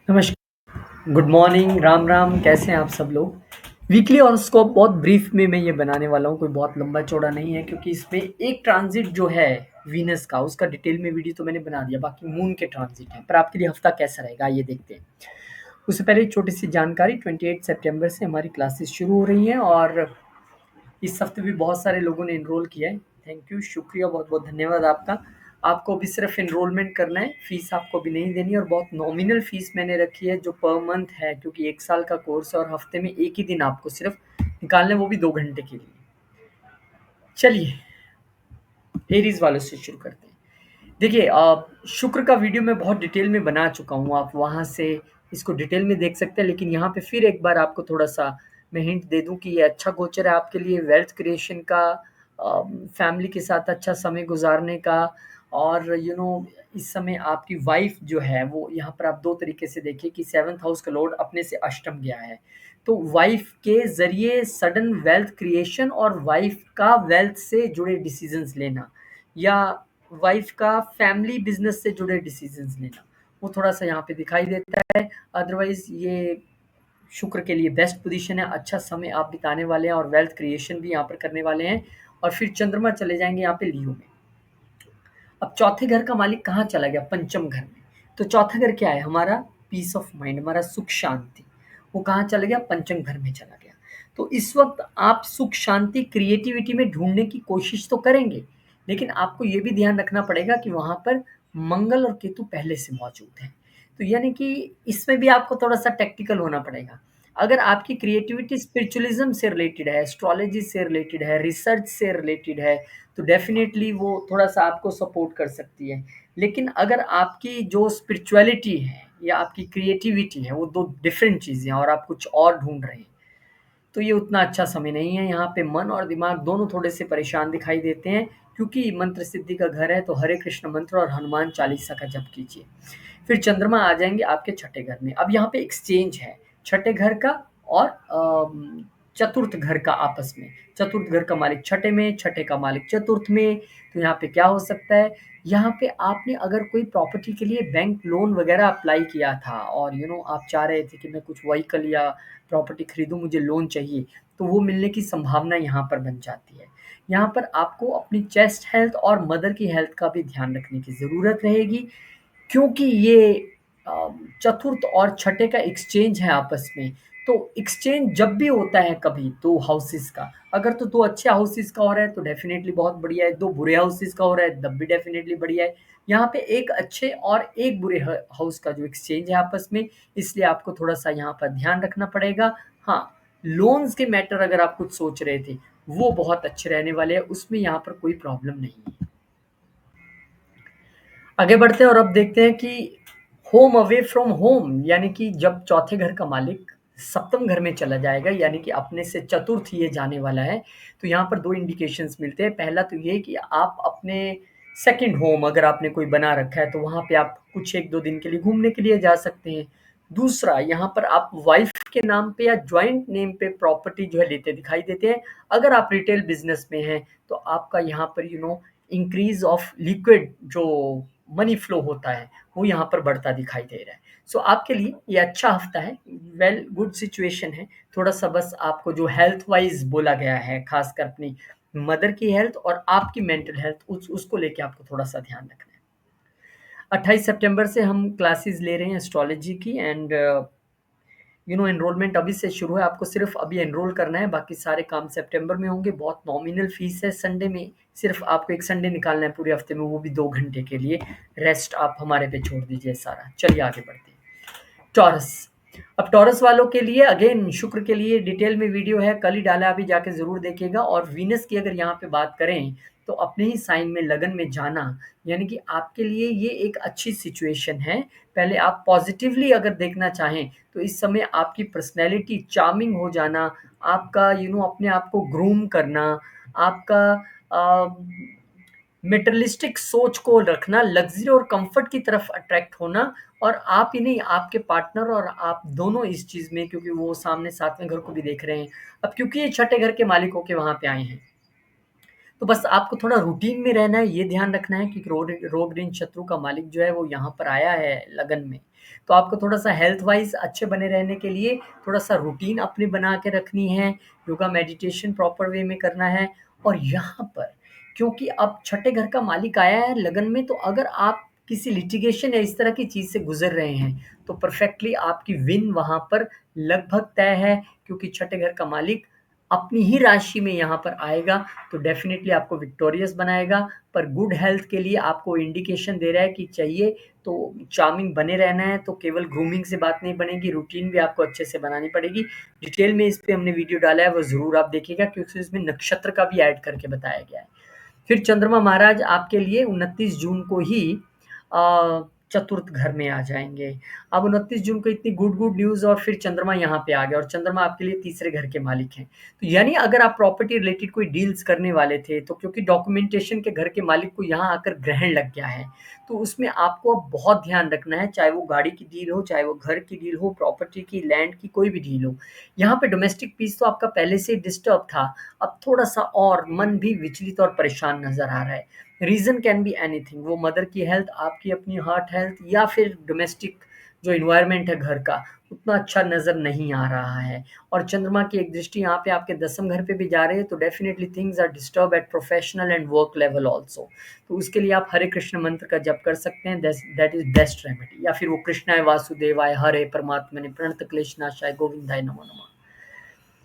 नमस्कार, good morning, Ram Ram, कैसे हैं आप सब लोग? वीकली हॉरोस्कोप बहुत ब्रीफ में मैं ये बनाने वाला हूँ, कोई बहुत लंबा चौड़ा नहीं है क्योंकि इसमें एक ट्रांजिट जो है वीनस का, उसका डिटेल में वीडियो तो मैंने बना दिया, बाकी मून के ट्रांजिट हैं। पर आपके लिए हफ्ता कैसा रहेगा आइए देखते हैं। उससे पहले एक छोटी सी जानकारी, 28 सितंबर से हमारी क्लासेस शुरू हो रही हैं और इस हफ्ते भी बहुत सारे लोगों ने एनरोल किया है। थैंक यू, शुक्रिया, बहुत बहुत धन्यवाद आपका। आपको अभी सिर्फ एनरोलमेंट करना है, फीस आपको भी नहीं देनी, और बहुत नॉमिनल फीस मैंने रखी है जो पर मंथ है, क्योंकि 1 साल का कोर्स है और हफ्ते में एक ही दिन आपको सिर्फ निकालना है, वो भी 2 घंटे के लिए। चलिए, एरीज वालों से शुरू करते हैं। देखिए, शुक्र का वीडियो मैं बहुत डिटेल में बना चुका हूँ, आप वहाँ से इसको डिटेल में देख सकते हैं, लेकिन यहाँ पे फिर एक बार आपको थोड़ा सा मैं हिंट दे दूँ कि ये अच्छा गोचर है आपके लिए वेल्थ क्रिएशन का, फैमिली के साथ अच्छा समय गुजारने का। और इस समय आपकी वाइफ जो है वो, यहाँ पर आप दो तरीके से देखिए कि सेवन्थ हाउस का लॉर्ड अपने से अष्टम गया है, तो वाइफ के जरिए सडन वेल्थ क्रिएशन और वाइफ का वेल्थ से जुड़े डिसीजंस लेना, या वाइफ का फैमिली बिजनेस से जुड़े डिसीजंस लेना, वो थोड़ा सा यहाँ पे दिखाई देता है। अदरवाइज ये शुक्र के लिए बेस्ट पोजीशन है, अच्छा समय आप बिताने वाले हैं और वेल्थ क्रिएशन भी यहाँ पर करने वाले हैं। और फिर चंद्रमा चले जाएंगे यहाँ पे लियो में। अब चौथे घर का मालिक कहाँ चला गया? पंचम घर में। तो चौथा घर क्या है? हमारा पीस ऑफ माइंड, हमारा सुख शांति। वो कहाँ चला गया? पंचम घर में चला गया। तो इस वक्त आप सुख शांति क्रिएटिविटी में ढूंढने की कोशिश तो करेंगे, लेकिन आपको ये भी ध्यान रखना पड़ेगा कि वहां पर मंगल और केतु पहले से मौजूद है। तो यानी कि इसमें भी आपको थोड़ा सा टेक्टिकल होना पड़ेगा। अगर आपकी क्रिएटिविटी स्पिरिचुअलिज्म से रिलेटेड है, एस्ट्रोलॉजी से रिलेटेड है, रिसर्च से रिलेटेड है, तो डेफ़िनेटली वो थोड़ा-सा आपको सपोर्ट कर सकती है। लेकिन अगर आपकी जो स्पिरिचुअलिटी है या आपकी क्रिएटिविटी है, वो 2 डिफरेंट चीज़ें हैं और आप कुछ और ढूँढ रहे हैं, तो ये उतना अच्छा समय नहीं है। यहाँ पे मन और दिमाग दोनों थोड़े-से परेशान दिखाई देते हैं, क्योंकि मंत्र सिद्धि का घर है, तो हरे कृष्ण मंत्र और हनुमान चालीसा का जप कीजिए। फिर चंद्रमा आ जाएँगे आपके छठे घर में। अब यहाँ पे एक्सचेंज है, छठे घर का और चतुर्थ घर का आपस में। चतुर्थ घर का मालिक छठे में, छठे का मालिक चतुर्थ में। तो यहाँ पे क्या हो सकता है? यहाँ पे आपने अगर कोई प्रॉपर्टी के लिए बैंक लोन वगैरह अप्लाई किया था और आप चाह रहे थे कि मैं कुछ व्हीकल या प्रॉपर्टी खरीदूँ, मुझे लोन चाहिए, तो वो मिलने की संभावना यहाँ पर बन जाती है। यहाँ पर आपको अपनी चेस्ट हेल्थ और मदर की हेल्थ का भी ध्यान रखने की ज़रूरत रहेगी, क्योंकि ये चतुर्थ और छठे का एक्सचेंज है आपस में। तो एक्सचेंज जब भी होता है कभी 2 हाउसेस का, अगर तो 2 अच्छे हाउसेस का हो रहा है तो डेफ़िनेटली बहुत बढ़िया है, 2 बुरे हाउसेस का हो रहा है तब भी डेफ़िनेटली बढ़िया है। यहाँ पे एक अच्छे और एक बुरे ह हाउस का जो एक्सचेंज है आपस में, इसलिए आपको थोड़ा-सा यहाँ पर ध्यान रखना पड़ेगा। हाँ, लोन्स के मैटर अगर आप कुछ सोच रहे थे, वो बहुत अच्छे रहने वाले हैं, उसमें यहाँ पर कोई प्रॉब्लम नहीं है। आगे बढ़ते हैं और अब देखते हैं कि होम अवे फ्रॉम होम, यानी कि जब चौथे घर का मालिक सप्तम घर में चला जाएगा, यानी कि अपने से चतुर्थ ये जाने वाला है, तो यहाँ पर 2 इंडिकेशंस मिलते हैं। पहला तो ये कि आप अपने सेकंड होम अगर आपने कोई बना रखा है, तो वहाँ पे आप कुछ 1-2 दिन के लिए घूमने के लिए जा सकते हैं। दूसरा, यहाँ पर आप वाइफ के नाम पे या जॉइंट नेम पे प्रॉपर्टी जो है लेते दिखाई देते हैं। अगर आप रिटेल बिज़नेस में हैं, तो आपका यहाँ पर इंक्रीज़ ऑफ लिक्विड जो मनी फ्लो होता है, वो यहाँ पर बढ़ता दिखाई दे रहा है। सो आपके लिए ये अच्छा हफ्ता है, वेल गुड सिचुएशन है। थोड़ा-सा बस आपको जो हेल्थ वाइज़ बोला गया है, ख़ासकर अपनी मदर की हेल्थ और आपकी मेंटल हेल्थ, उसको लेके आपको थोड़ा-सा ध्यान रखना है। 28 सितंबर से हम क्लासेस ले रहे हैं एस्ट्रोलॉजी की, एंड एनरोलमेंट अभी से शुरू है। आपको सिर्फ अभी एनरोल करना है, बाकी सारे काम सितंबर में होंगे। बहुत नॉमिनल फीस है। संडे में सिर्फ आपको एक संडे निकालना है पूरे हफ्ते में, वो भी 2 घंटे के लिए। रेस्ट आप हमारे पे छोड़ दीजिए सारा। चलिए आगे बढ़ते हैं। टॉरस। अब टॉरस वालों के लिए अगेन शुक्र के लिए डिटेल में वीडियो है, कल ही डाला, अभी जाके ज़रूर देखिएगा। और वीनस की अगर यहाँ पे बात करें, तो अपने ही साइन में लगन में जाना, यानी कि आपके लिए ये एक अच्छी सिचुएशन है। पहले आप पॉजिटिवली अगर देखना चाहें, तो इस समय आपकी पर्सनैलिटी चार्मिंग हो जाना, आपका अपने आप को ग्रूम करना, आपका मेटरलिस्टिक सोच को रखना, लग्ज़री और कम्फ़र्ट की तरफ अट्रैक्ट होना, और आप ही नहीं, आपके पार्टनर और आप दोनों इस चीज़ में, क्योंकि वो सामने 7वें घर को भी देख रहे हैं। अब क्योंकि ये छठे घर के मालिक होके वहाँ पे आए हैं, तो बस आपको थोड़ा रूटीन में रहना है, ये ध्यान रखना है कि रोग ऋण शत्रु का मालिक जो है वो यहाँ पर आया है लगन में। तो आपको थोड़ा-सा हेल्थ वाइज़ अच्छे बने रहने के लिए थोड़ा-सा रूटीन अपनी बना के रखनी है, योगा मेडिटेशन प्रॉपर वे में करना है। और यहाँ पर क्योंकि अब छठे घर का मालिक आया है लगन में, तो अगर आप किसी लिटिगेशन या इस तरह की चीज़ से गुज़र रहे हैं, तो परफेक्टली आपकी विन वहाँ पर लगभग तय है, क्योंकि छठे घर का मालिक अपनी ही राशि में यहाँ पर आएगा, तो डेफ़िनेटली आपको विक्टोरियस बनाएगा। पर गुड हेल्थ के लिए आपको इंडिकेशन दे रहा है कि चाहिए तो चार्मिंग बने रहना है, तो केवल ग्रूमिंग से बात नहीं बनेगी, रूटीन भी आपको अच्छे से बनानी पड़ेगी। डिटेल में इस पे हमने वीडियो डाला है, वो ज़रूर आप देखिएगा, क्योंकि उसमें नक्षत्र का भी ऐड करके बताया गया है। फिर चंद्रमा महाराज आपके लिए 29 जून को ही चतुर्थ घर में आ जाएँगे। अब 29 जून को इतनी गुड न्यूज़, और फिर चंद्रमा यहाँ पे आ गया, और चंद्रमा आपके लिए तीसरे घर के मालिक हैं। तो यानी अगर आप प्रॉपर्टी रिलेटेड कोई डील्स करने वाले थे, तो क्योंकि डॉक्यूमेंटेशन के घर के मालिक को यहाँ आकर ग्रहण लग गया है, तो उसमें आपको अब बहुत ध्यान रखना है, चाहे वो गाड़ी की डील हो, चाहे वो घर की डील हो, प्रॉपर्टी की, लैंड की, कोई भी डील हो। यहाँ पे डोमेस्टिक पीस तो आपका पहले से ही डिस्टर्ब था, अब थोड़ा-सा और मन भी विचलित और परेशान नज़र आ रहा है। रीज़न कैन बी एनीथिंग, वो मदर की हेल्थ, आपकी अपनी हार्ट हेल्थ, या फिर डोमेस्टिक जो एनवायरनमेंट है घर का, उतना अच्छा नज़र नहीं आ रहा है। और चंद्रमा की एक दृष्टि यहाँ पे आपके 10th घर पे भी जा रही है, तो definitely things are disturb at professional and work level also. तो उसके लिए आप हरे कृष्ण मंत्र का जप कर सकते हैं, दैट इज़ बेस्ट रेमेडी, या फिर वो कृष्णाय वासुदेवाय हरे परमात्मने प्रणत क्लेशनाशाय गोविंदाय नमो नमः।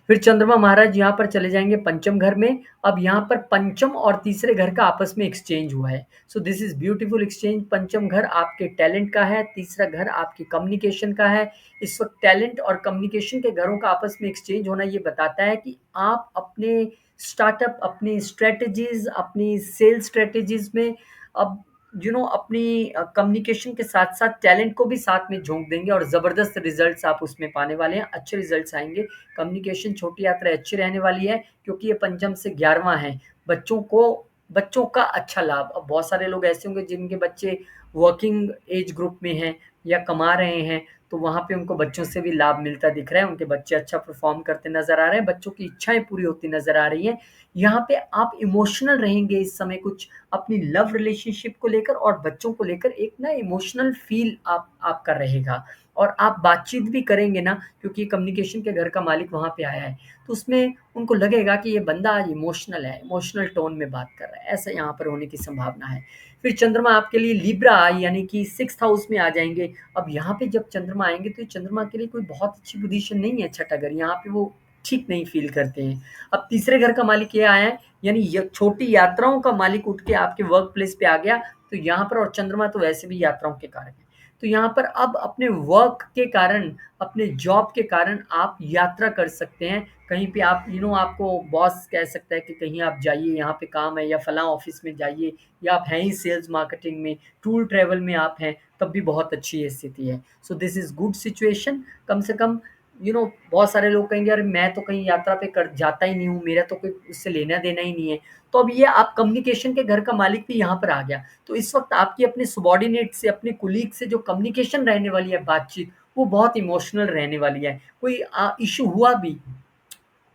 फिर चंद्रमा महाराज यहाँ पर चले जाएँगे पंचम घर में। अब यहाँ पर पंचम और तीसरे घर का आपस में एक्सचेंज हुआ है। So this is beautiful exchange. पंचम घर आपके टैलेंट का है, तीसरा घर आपके कम्युनिकेशन का है। इस वक़्त टैलेंट और कम्युनिकेशन के घरों का आपस में एक्सचेंज होना ये बताता है कि आप अपने स्टार्टअप, अपनी स्ट्रैटेजीज़, अपनी सेल्स स्ट्रैटेजीज़ में अब अपनी कम्युनिकेशन के साथ-साथ टैलेंट को भी साथ में झोंक देंगे, और ज़बरदस्त रिज़ल्ट्स आप उसमें पाने वाले हैं, अच्छे रिज़ल्ट्स आएँगे। कम्युनिकेशन छोटी यात्रा अच्छी रहने वाली है, क्योंकि ये पंचम से 11वां है। बच्चों का अच्छा लाभ। अब बहुत सारे लोग ऐसे होंगे जिनके बच्चे वर्किंग एज ग्रुप में हैं या कमा रहे हैं, तो वहाँ पे उनको बच्चों से भी लाभ मिलता दिख रहा है। उनके बच्चे अच्छा परफ़ॉर्म करते नज़र आ रहे हैं, बच्चों की इच्छाएँ पूरी होती नज़र आ रही हैं। यहाँ पे आप इमोशनल रहेंगे इस समय, कुछ अपनी लव रिलेशनशिप को लेकर और बच्चों को लेकर एक ना इमोशनल फ़ील आपका रहेगा, और आप बातचीत भी करेंगे ना, क्योंकि कम्युनिकेशन के घर का मालिक वहाँ पे आया है, तो उसमें उनको लगेगा कि ये बंदा आज इमोशनल है, इमोशनल टोन में बात कर रहा है, ऐसा यहाँ पर होने की संभावना है। फिर चंद्रमा आपके लिए लिब्रा यानी कि 6th हाउस में आ जाएँगे। अब यहाँ पे जब चंद्रमा आएँगे, तो ये चंद्रमा के लिए कोई बहुत अच्छी पोज़ीशन नहीं है छठा घर, यहाँ पे वो ठीक नहीं फ़ील करते हैं। अब तीसरे घर का मालिक ये आया है, यानी य छोटी यात्राओं का मालिक उठ के आपके वर्क प्लेस पे आ गया, तो यहाँ पर, और चंद्रमा तो वैसे भी यात्राओं के कारक है। तो यहाँ पर अब अपने वर्क के कारण, अपने जॉब के कारण आप यात्रा कर सकते हैं। कहीं पे आप आपको बॉस कह सकता है कि कहीं आप जाइए, यहाँ पे काम है, या फलाँ ऑफ़िस में जाइए, या आप हैं ही सेल्स मार्केटिंग में, टूर ट्रैवल में आप हैं, तब भी बहुत अच्छी ये स्थिति है। So this is good situation. कम से कम बहुत सारे लोग कहेंगे, अरे मैं तो कहीं यात्रा पे कर जाता ही नहीं हूँ, मेरा तो कोई उससे लेना-देना ही नहीं है। तो अब ये आप कम्युनिकेशन के घर का मालिक भी यहाँ पर आ गया। तो इस वक़्त आपकी अपने सबॉर्डिनेट से, अपने कोलीग से जो कम्युनिकेशन रहने वाली है, बातचीत, वो बहुत इमोशनल रहने वाली है। कोई इश्यू हुआ भी,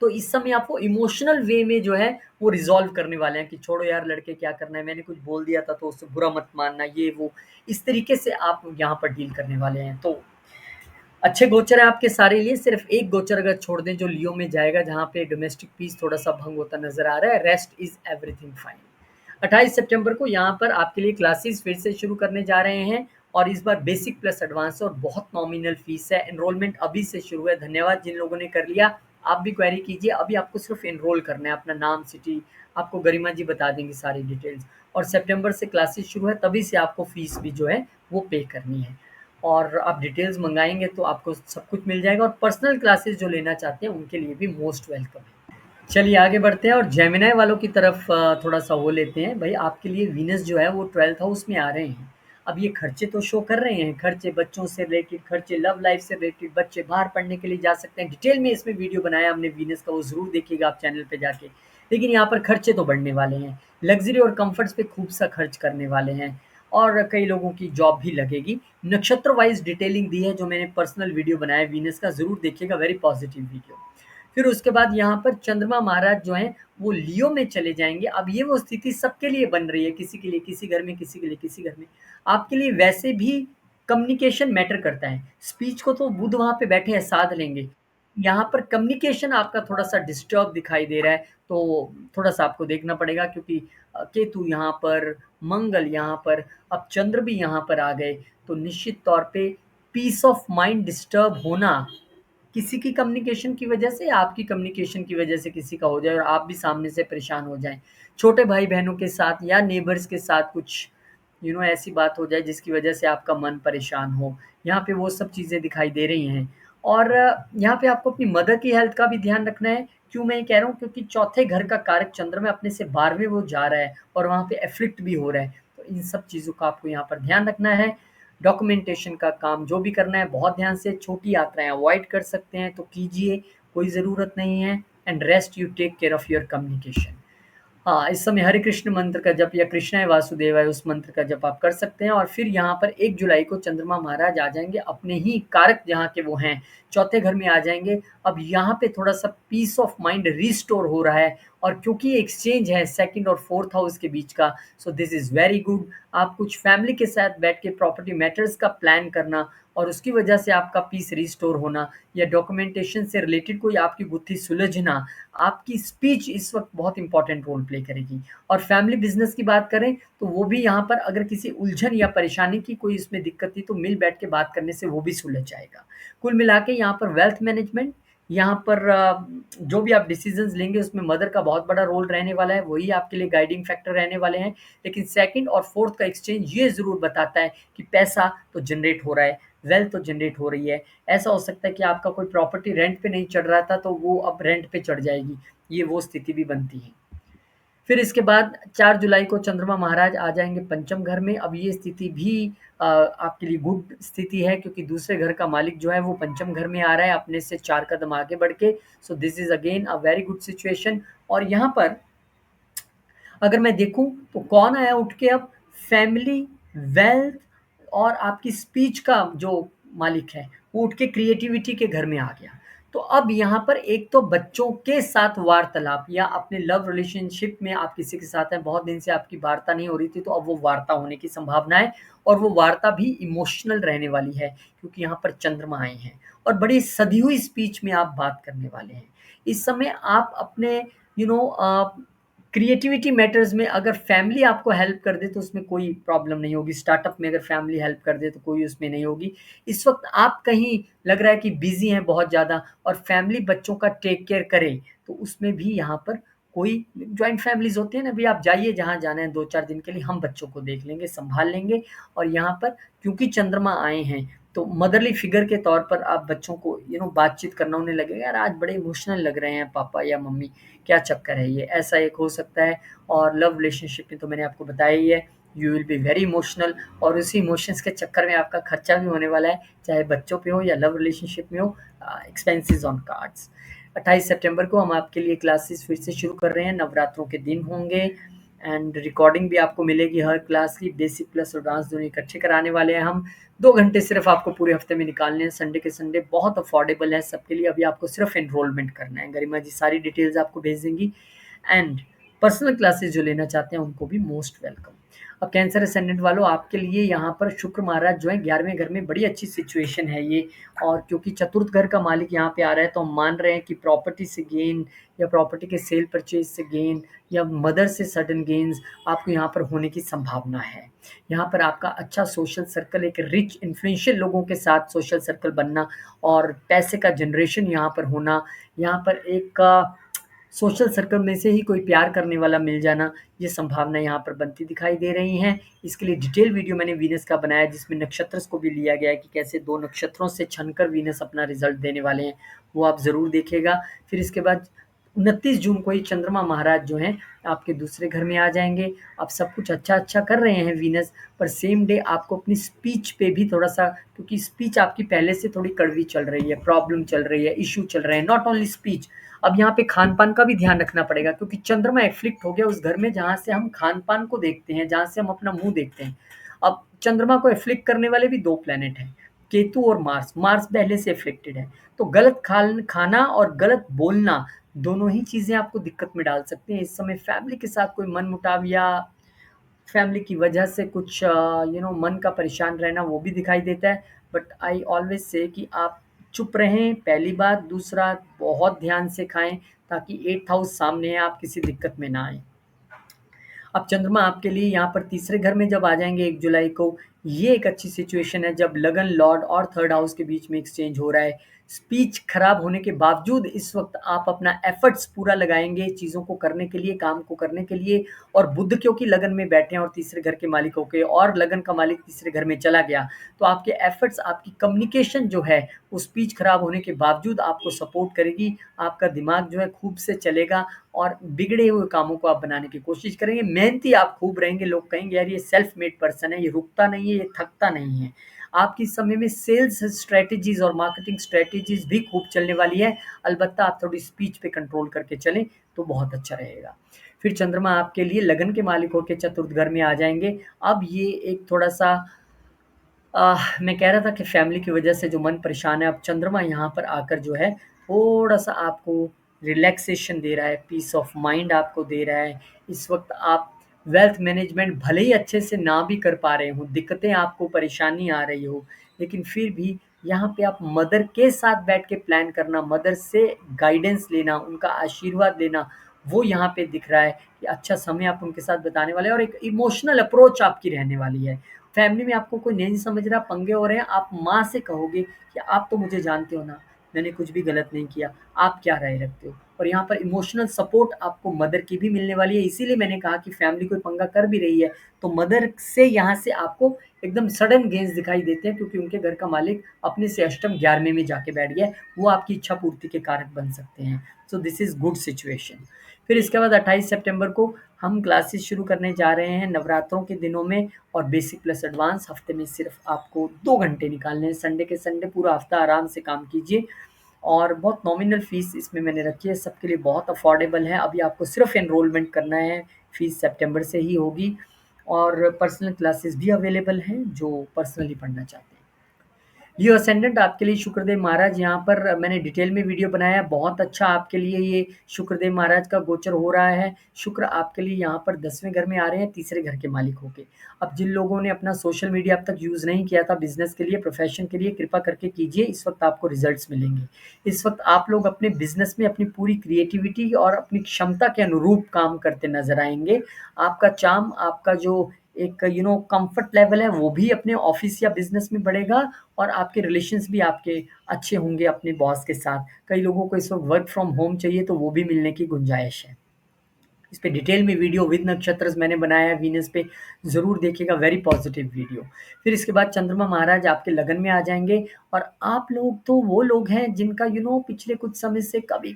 तो इस समय आपको इमोशनल वे में जो है वो रिज़ॉल्व करने वाले हैं कि छोड़ो यार लड़के, क्या करना है, मैंने कुछ बोल दिया था तो उससे बुरा मत मानना, ये वो। इस तरीके से आप यहाँ पर डील करने वाले हैं। तो अच्छे गोचर है आपके सारे लिए, सिर्फ एक गोचर अगर छोड़ दें जो लियो में जाएगा, जहाँ पे डोमेस्टिक पीस थोड़ा-सा भंग होता नज़र आ रहा है, रेस्ट इज़ एवरीथिंग फाइन। 28 सितंबर को यहाँ पर आपके लिए क्लासेस फिर से शुरू करने जा रहे हैं, और इस बार बेसिक प्लस एडवांस और बहुत नॉमिनल फीस है। एनरोलमेंट अभी से शुरू है। धन्यवाद जिन लोगों ने कर लिया, आप भी क्वेरी कीजिए। अभी आपको सिर्फ एनरोल करना है, अपना नाम, सिटी, आपको गरिमा जी बता देंगी सारी डिटेल्स, और सितंबर से क्लासेस शुरू है, तभी से आपको फीस भी जो है वो पे करनी है, और आप डिटेल्स मंगाएँगे तो आपको सब कुछ मिल जाएगा, और पर्सनल क्लासेस जो लेना चाहते हैं उनके लिए भी मोस्ट वेलकम है। चलिए आगे बढ़ते हैं और जेमिनी वालों की तरफ थोड़ा-सा वो लेते हैं। भई आपके लिए वीनस जो है वो 12th हाउस में आ रहे हैं। अब ये खर्चे तो शो कर रहे हैं, खर्चे बच्चों से रिलेटेड, खर्चे लव लाइफ़ से रिलेटेड, बच्चे बाहर पढ़ने के लिए जा सकते हैं। डिटेल में इसमें वीडियो बनाया हमने वीनस का, वो ज़रूर देखिएगा आप चैनल पे जाके। लेकिन यहाँ पर खर्चे तो बढ़ने वाले हैं। लग्ज़री और कम्फ़र्ट्स पे खूब सा खर्च करने वाले हैं, और कई लोगों की जॉब भी लगेगी। नक्षत्र वाइज़ डिटेलिंग दी है जो मैंने पर्सनल वीडियो बनाया है वीनस का, ज़रूर देखिएगा, वेरी पॉज़िटिव वीडियो। फिर उसके बाद यहाँ पर चंद्रमा महाराज जो हैं वो लियो में चले जाएँगे। अब ये वो स्थिति सबके लिए बन रही है, किसी के लिए किसी घर में, किसी के लिए किसी घर में। आपके लिए वैसे भी कम्युनिकेशन मैटर करता है। स्पीच को तो बुध वहाँ पे बैठे हैं साध लेंगे। यहाँ पर कम्युनिकेशन आपका थोड़ा-सा डिस्टर्ब दिखाई दे रहा है, तो थोड़ा-सा आपको देखना पड़ेगा क्योंकि केतु यहाँ पर, मंगल यहाँ पर, अब चंद्र भी यहाँ पर आ गए, तो निश्चित तौर पे पीस ऑफ माइंड डिस्टर्ब होना किसी की कम्युनिकेशन की वजह से या आपकी कम्युनिकेशन की वजह से किसी का हो जाए और आप भी सामने से परेशान हो जाएँ। छोटे भाई-बहनों के साथ या नेबर्स के साथ कुछ ऐसी बात हो जाए जिसकी वजह से आपका मन परेशान हो। यहाँ पे वो सब चीज़ें दिखाई दे रही हैं और यहाँ पे आपको अपनी मदर की हेल्थ का भी ध्यान रखना है। क्यों मैं ये कह रहा हूँ? क्योंकि चौथे घर का कारक चंद्रमा अपने से 12वें वो जा रहा है और वहाँ पे एफ़्लिक्ट भी हो रहा है। तो इन सब चीज़ों का आपको यहाँ पर ध्यान रखना है। डॉक्यूमेंटेशन का काम जो भी करना है बहुत ध्यान से, छोटी यात्राएँ अवॉइड कर सकते हैं तो कीजिए, कोई ज़रूरत नहीं है and rest you take care of your communication. हाँ, इस समय हरे कृष्ण मंत्र का जप या कृष्णाय वासुदेवाय उस मंत्र का जप आप कर सकते हैं और फिर यहाँ पर 1 जुलाई को चंद्रमा महाराज आ जाएँगे, अपने ही कारक जहाँ के वो हैं, चौथे घर में आ जाएँगे। अब यहाँ पे थोड़ा-सा पीस ऑफ माइंड रिस्टोर हो रहा है और क्योंकि एक्सचेंज है 2nd और 4th हाउस के बीच का, सो दिस इज़ वेरी गुड। आप कुछ फैमिली के साथ बैठ के प्रॉपर्टी मैटर्स का प्लान करना और उसकी वजह से आपका पीस रिस्टोर होना या डॉक्यूमेंटेशन से रिलेटेड कोई आपकी गुत्थी सुलझना, आपकी स्पीच इस वक़्त बहुत इम्पोर्टेंट रोल प्ले करेगी। और फैमिली बिज़नेस की बात करें, तो वो भी यहाँ पर अगर किसी उलझन या परेशानी की कोई इसमें दिक्कत थी, तो मिल बैठ के बात करने से वो भी सुलझ जाएगा। कुल मिला के यहाँ पर वेल्थ मैनेजमेंट, यहाँ पर जो भी आप डिसीज़न्स लेंगे उसमें मदर का बहुत बड़ा रोल रहने वाला है, वही आपके लिए गाइडिंग फैक्टर रहने वाले हैं। लेकिन 2nd और 4th का एक्सचेंज ये ज़रूर बताता है कि पैसा तो जनरेट हो रहा है, वेल्थ तो जनरेट हो रही है। ऐसा हो सकता है कि आपका कोई प्रॉपर्टी रेंट पे नहीं चढ़ रहा था, तो वो अब रेंट पे चढ़ जाएगी। ये वो स्थिति भी बनती है। फिर इसके बाद 4 जुलाई को चंद्रमा महाराज आ जाएँगे पंचम घर में। अब ये स्थिति भी आपके लिए गुड स्थिति है क्योंकि दूसरे घर का मालिक जो है वो पंचम घर में आ रहा है अपने से 4 कदम आगे बढ़ के। सो this is again a very good situation और यहाँ पर अगर मैं देखूँ तो कौन आया उठ के अब फैमिली, वेल्थ और आपकी स्पीच का जो मालिक है, वो उठ के क्रिएटिविटी के घर में आ गया। तो अब यहाँ पर एक तो बच्चों के साथ वार्तालाप या अपने लव रिलेशनशिप में आप किसी के साथ हैं, बहुत दिन से आपकी वार्ता नहीं हो रही थी, तो अब वो वार्ता होने की संभावना है और वो वार्ता भी इमोशनल रहने वाली है क्योंकि यहाँ पर चंद्रमा आए हैं और बड़ी सधी हुई स्पीच में आप बात करने वाले हैं। इस समय आप अपने यू नो क्रिएटिविटी मैटर्स में अगर फैमिली आपको हेल्प कर दे तो उसमें कोई प्रॉब्लम नहीं होगी। स्टार्टअप में अगर फैमिली हेल्प कर दे तो कोई उसमें नहीं होगी। इस वक़्त आप कहीं लग रहा है कि बिज़ी हैं बहुत ज़्यादा और फैमिली बच्चों का टेक केयर करे, तो उसमें भी यहाँ पर कोई जॉइंट फैमिलीज़ होती हैं ना, भई आप जाइए जहाँ जाना है 2-4 दिन के लिए हम बच्चों को देख लेंगे, सँभाल लेंगे और यहाँ पर क्योंकि चंद्रमा आए हैं, तो मदरली फिगर के तौर पर आप बच्चों को बातचीत करना उन्हें लगेगा यार आज बड़े इमोशनल लग रहे हैं पापा या मम्मी। क्या चक्कर है ये? ऐसा एक हो सकता है और लव रिलेशनशिप में तो मैंने आपको बताया ही है, you will be very emotional और उसी इमोशंस के चक्कर में आपका खर्चा भी होने वाला है, चाहे बच्चों पे हो या लव रिलेशनशिप में हो एक्सपेंसेस ऑन कार्ड्स। 28 सितंबर को हम आपके लिए क्लासेस फिर से शुरू कर रहे हैं, नवरात्रों के दिन होंगे एंड रिकॉर्डिंग भी आपको मिलेगी हर क्लास की, बेसिक प्लस और डांस दोनों इकट्ठे कराने वाले हैं हम। 2 घंटे सिर्फ़ आपको पूरे हफ्ते में निकालने हैं, संडे के संडे बहुत अफोर्डेबल है सबके लिए, अभी आपको सिर्फ़ एनरोलमेंट करना है। गरिमा जी सारी डिटेल्स आपको भेज देंगी एंड पर्सनल क्लासेस जो लेना चाहते हैं उनको भी मोस्ट वेलकम। अब कैंसर असेंडेंट वालों आपके लिए यहाँ पर शुक्र महाराज जो है 11वें घर में बड़ी अच्छी सिचुएशन है ये और क्योंकि चतुर्थ घर का मालिक यहाँ पे आ रहा है तो हम मान रहे हैं कि प्रॉपर्टी से गेन या प्रॉपर्टी के सेल परचेज से गेन या मदर से सडन गेन्स आपको यहाँ पर होने की संभावना है। यहाँ पर आपका अच्छा सोशल सर्कल एक रिच इन्फ्लुएंशियल लोगों के साथ सोशल सर्कल बनना और पैसे का जनरेशन यहाँ पर होना, यहाँ पर एक सोशल सर्कल में से ही कोई प्यार करने वाला मिल जाना, ये संभावना यहाँ पर बनती दिखाई दे रही हैं। इसके लिए डिटेल वीडियो मैंने वीनस का बनाया जिसमें नक्षत्रस को भी लिया गया है कि कैसे 2 नक्षत्रों से छनकर वीनस अपना रिज़ल्ट देने वाले हैं, वो आप ज़रूर देखिएगा। फिर इसके बाद 29 जून को ही चंद्रमा महाराज जो हैं आपके दूसरे घर में आ जाएँगे। आप सब कुछ अच्छा-अच्छा कर रहे हैं वीनस, पर सेम डे आपको अपनी स्पीच पे भी थोड़ा-सा क्योंकि स्पीच आपकी पहले से थोड़ी कड़वी चल रही है, प्रॉब्लम चल रही है, इश्यू चल रहे हैं, नॉट ओनली स्पीच। अब यहाँ पे खान-पान का भी ध्यान रखना पड़ेगा क्योंकि चंद्रमा एफ्लिक्ट हो गया उस घर में जहाँ से हम खान-पान को देखते हैं, जहाँ से हम अपना मुँह देखते हैं। अब चंद्रमा को एफ्लिक्ट करने वाले भी 2 प्लैनेट हैं, केतु और मार्स पहले से अफेक्टेड है। तो गलत खाना और गलत बोलना दोनों ही चीज़ें आपको दिक्कत में डाल सकती हैं। इस समय फैमिली के साथ कोई मनमुटाव या फैमिली की वजह से कुछ मन का परेशान रहना वो भी दिखाई देता है। बट आई ऑलवेज से कि आप चुप रहें पहली बात, दूसरा बहुत ध्यान से खाएँ ताकि 8th हाउस सामने है, आप किसी दिक्कत में ना आएँ। अब चंद्रमा आपके लिए यहाँ पर तीसरे घर में जब आ जाएँगे 1 जुलाई को, ये एक अच्छी सिचुएशन है जब लगन लॉर्ड और थर्ड हाउस के बीच में एक्सचेंज हो रहा है। स्पीच खराब होने के बावजूद इस वक़्त आप अपना एफर्ट्स पूरा लगाएँगे चीज़ों को करने के लिए, काम को करने के लिए। और बुध क्योंकि लगन में बैठे हैं और तीसरे घर के मालिक होके और लगन का मालिक तीसरे घर में चला गया, तो आपके एफर्ट्स, आपकी कम्युनिकेशन जो है, वो स्पीच खराब होने के बावजूद आपको सपोर्ट करेगी। आपका दिमाग जो है खूब से चलेगा और बिगड़े हुए कामों को आप बनाने की कोशिश करेंगे। मेहनती आप खूब रहेंगे, लोग कहेंगे यार ये सेल्फ मेड पर्सन है, ये रुकता नहीं है, ये थकता नहीं है। आपकी इस समय में सेल्स स्ट्रैटेजीज़ और मार्केटिंग स्ट्रैटेजीज़ भी खूब चलने वाली है। अलबत्ता आप थोड़ी स्पीच पे कंट्रोल करके चलें, तो बहुत अच्छा रहेगा। फिर चंद्रमा आपके लिए लगन के मालिक होके चतुर्थ घर में आ जाएँगे। अब ये एक थोड़ा-सा मैं कह रहा था कि फैमिली की वजह से जो मन परेशान है, अब चंद्रमा यहाँ पर आकर जो है थोड़ा-सा आपको रिलैक्सेशन दे रहा है, पीस ऑफ माइंड आपको दे रहा है। इस वक़्त आप वेल्थ मैनेजमेंट भले ही अच्छे से ना भी कर पा रहे हों, दिक्कतें आपको परेशानी आ रही हो, लेकिन फिर भी यहाँ पे आप मदर के साथ बैठ के प्लान करना, मदर से गाइडेंस लेना, उनका आशीर्वाद लेना, वो यहाँ पे दिख रहा है कि अच्छा समय आप उनके साथ बिताने वाले हैं और एक इमोशनल अप्रोच आपकी रहने वाली है। फैमिली में आपको कोई नहीं समझ रहा, पंगे हो रहे हैं, आप माँ से कहोगे कि आप तो मुझे जानते हो ना, मैंने कुछ भी गलत नहीं किया, आप क्या राय रखते हो? और यहाँ पर इमोशनल सपोर्ट आपको मदर की भी मिलने वाली है, इसीलिए मैंने कहा कि फैमिली कोई पंगा कर भी रही है, तो मदर से यहाँ से आपको एकदम सडन गेन्स दिखाई देते हैं क्योंकि उनके घर का मालिक अपने से अष्टम 11वें में जाके बैठ गया है, वो आपकी इच्छा पूर्ति के कारक बन सकते हैं। सो दिस इज़ गुड सिचुएशन। फिर इसके बाद 28 सितंबर को हम क्लासेस शुरू करने जा रहे हैं नवरात्रों के दिनों में और बेसिक प्लस एडवांस हफ्ते में सिर्फ आपको 2 घंटे निकालने हैं। संडे के संडे पूरा हफ्ता आराम से काम कीजिए और बहुत नॉमिनल फ़ीस इसमें मैंने रखी है, सबके लिए बहुत अफोर्डेबल है। अभी आपको सिर्फ एनरोलमेंट करना है, फ़ीस सितंबर से ही होगी और पर्सनल क्लासेस भी अवेलेबल हैं जो पर्सनली पढ़ना चाहते हैं। लियो असेंडेंट आपके लिए शुक्रदेव महाराज यहाँ पर मैंने डिटेल में वीडियो बनाया है, बहुत अच्छा आपके लिए ये शुक्रदेव महाराज का गोचर हो रहा है। शुक्र आपके लिए यहाँ पर 10वें घर में आ रहे हैं, तीसरे घर के मालिक होके। अब जिन लोगों ने अपना सोशल मीडिया अब तक यूज़ नहीं किया था बिज़नेस के लिए, प्रोफ़ेशन के लिए, कृपा करके कीजिए, इस वक़्त आपको रिज़ल्ट्स मिलेंगे। इस वक़्त आप लोग अपने बिज़नेस में अपनी पूरी क्रिएटिविटी और अपनी क्षमता के अनुरूप काम करते नज़र आएँगे। आपका चार्म, आपका जो एक कम्फ़र्ट लेवल है, वो भी अपने ऑफ़िस या बिज़नेस में बढ़ेगा और आपके रिलेशंस भी आपके अच्छे होंगे अपने बॉस के साथ। कई लोगों को इस वक़्त वर्क फ्रॉम होम चाहिए तो वो भी मिलने की गुंजाइश है। इस पे डिटेल में वीडियो विद नक्षत्रस मैंने बनाया है वीनस पे, ज़रूर देखिएगा, वेरी पॉजिटिव वीडियो। फिर इसके बाद चंद्रमा महाराज आपके लगन में आ जाएँगे और आप लोग तो वो लोग हैं जिनका पिछले कुछ समय से कभी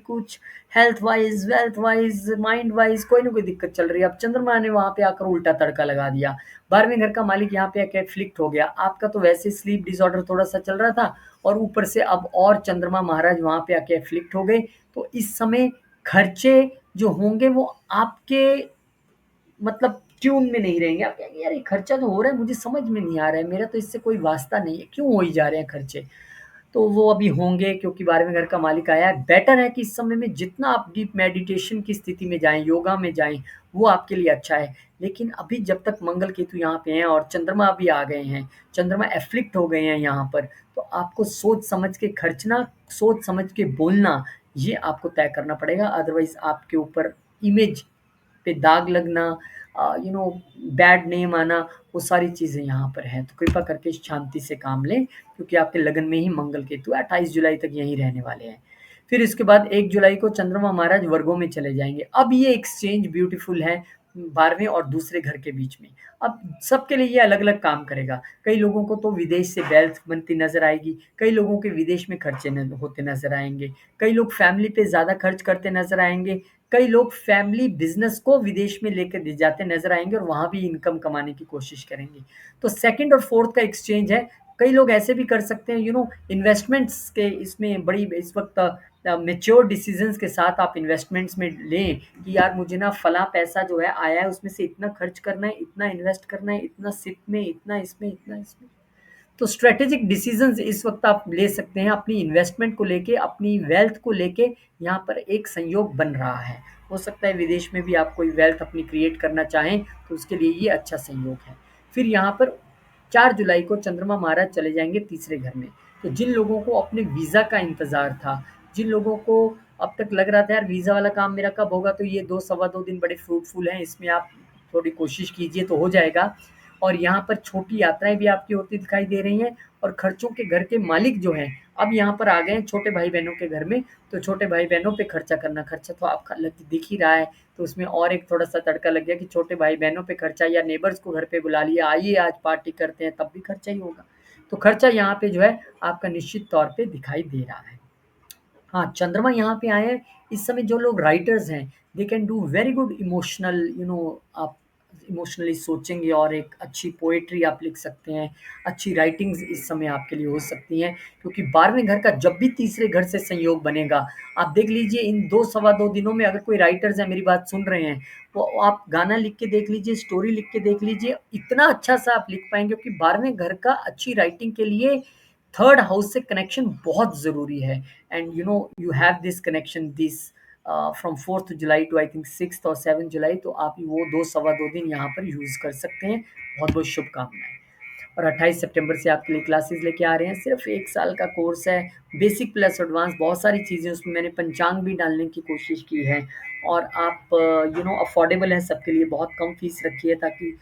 कुछ health wise, wealth wise, mind wise कोई ना कोई दिक्कत चल रही है। अब चंद्रमा ने वहाँ पे आकर उल्टा तड़का लगा दिया। 12वें घर का मालिक यहाँ पे आके एफ्लिक्ट हो गया। आपका तो वैसे स्लीप डिसऑर्डर थोड़ा-सा चल रहा था और ऊपर से अब और चंद्रमा महाराज वहाँ पे आके एफ्लिक्ट हो गए। तो इस समय खर्चे जो होंगे वो आपके मतलब ट्यून में नहीं रहेंगे। आप कहेंगे यार ये खर्चा तो हो रहा है, मुझे समझ में नहीं आ रहा है, मेरा तो इससे कोई वास्ता नहीं है, क्यों हो ही जा रहे हैं खर्चे? तो वो अभी होंगे क्योंकि 12वें घर का मालिक आया है। बेटर है कि इस समय में जितना आप डीप मेडिटेशन की स्थिति में जाएँ, योगा में जाएँ, वो आपके लिए अच्छा है। लेकिन अभी जब तक मंगल केतु यहाँ पे हैं और चंद्रमा भी आ गए हैं, चंद्रमा एफ्लिक्ट हो गए हैं यहाँ पर, तो आपको सोच समझ के खर्चना, सोच समझ के बोलना, ये आपको तय करना पड़ेगा। अदरवाइज़ आपके ऊपर इमेज पे दाग लगना, बैड नेम आना, वो सारी चीज़ें यहाँ पर हैं। तो कृपा करके शांति से काम लें क्योंकि आपके लगन में ही मंगल केतु 28 जुलाई तक यहीं रहने वाले हैं। फिर इसके बाद 1 जुलाई को चंद्रमा महाराज वर्गों में चले जाएँगे। अब ये एक्सचेंज ब्यूटीफुल है 12वें और दूसरे घर के बीच में। अब सबके लिए ये अलग-अलग काम करेगा। कई लोगों को तो विदेश से वेल्थ बनती नज़र आएगी, कई लोगों के विदेश में खर्चे न होते नज़र आएँगे, कई लोग फैमिली पे ज़्यादा खर्च करते नज़र आएँगे, कई लोग फैमिली बिज़नेस को विदेश में लेकर दे जाते नज़र आएँगे और वहाँ भी इनकम कमाने की कोशिश करेंगे। तो सेकंड और फोर्थ का एक्सचेंज है। कई लोग ऐसे भी कर सकते हैं इन्वेस्टमेंट्स के इसमें बड़ी इस वक़्त मैच्योर डिसीज़न्स के साथ आप इन्वेस्टमेंट्स में लें कि यार मुझे ना फलाँ पैसा जो है आया है उसमें से इतना खर्च करना है, इतना इन्वेस्ट करना है, इतना सिप में, इतना इसमें, इतना इसमें। तो स्ट्रैटेजिक डिसीजंस इस वक्त आप ले सकते हैं अपनी इन्वेस्टमेंट को लेके, अपनी वेल्थ को लेके। यहाँ पर एक संयोग बन रहा है। हो सकता है विदेश में भी आप कोई वेल्थ अपनी क्रिएट करना चाहें तो उसके लिए ये अच्छा संयोग है। फिर यहाँ पर 4 जुलाई को चंद्रमा महाराज चले जाएंगे तीसरे घर में। तो जिन लोगों को अपने वीज़ा का इंतज़ार था, जिन लोगों को अब तक लग रहा था यार वीज़ा वाला काम मेरा कब होगा, तो ये 2 सवा 2 दिन बड़े फ्रूटफुल हैं, इसमें आप थोड़ी कोशिश कीजिए तो हो जाएगा। और यहाँ पर छोटी यात्राएँ भी आपकी होती दिखाई दे रही हैं। और खर्चों के घर के मालिक जो हैं, अब यहाँ पर आ गए हैं छोटे भाई-बहनों के घर में। तो छोटे भाई-बहनों पे खर्चा करना, खर्चा तो आपका लग दिख ही रहा है। तो उसमें और एक थोड़ा-सा तड़का लग गया कि छोटे भाई-बहनों पे खर्चा, या नेबर्स को घर पे बुला लिया, आइए आज पार्टी करते हैं, तब भी खर्चा ही होगा। तो खर्चा यहाँ पे जो है आपका निश्चित तौर पे दिखाई दे रहा है। हाँ, चंद्रमा यहाँ पे आए हैं, इस समय जो लोग राइटर्स हैं, they can do very good emotional, आप इमोशनली सोचेंगे और एक अच्छी पोएट्री आप लिख सकते हैं, अच्छी राइटिंग्स इस समय आपके लिए हो सकती हैं। क्योंकि 12वें घर का जब भी तीसरे घर से संयोग बनेगा, आप देख लीजिए इन 2 सवा 2 दिनों में अगर कोई राइटर्स हैं, मेरी बात सुन रहे हैं, तो आप गाना लिख के देख लीजिए, स्टोरी लिख के देख लीजिए, इतना अच्छा-सा आप लिख पाएँगे। क्योंकि 12वें घर का अच्छी राइटिंग के लिए थर्ड हाउस से कनेक्शन बहुत ज़रूरी है। And you have this connection this from 4th July to I think 6th और 7th जुलाई। तो आप वो 2 सवा 2 दिन यहाँ पर यूज़ कर सकते हैं। बहुत-बहुत शुभकामनाएँ। और 28 सितंबर से आपके लिए क्लासेस लेके आ रहे हैं। सिर्फ 1 साल का कोर्स है, बेसिक प्लस एडवांस, बहुत सारी चीज़ें उसमें मैंने पंचांग भी डालने की कोशिश की है। और आप अफोर्डेबल है सबके लिए, बहुत कम फीस रखी है ताकि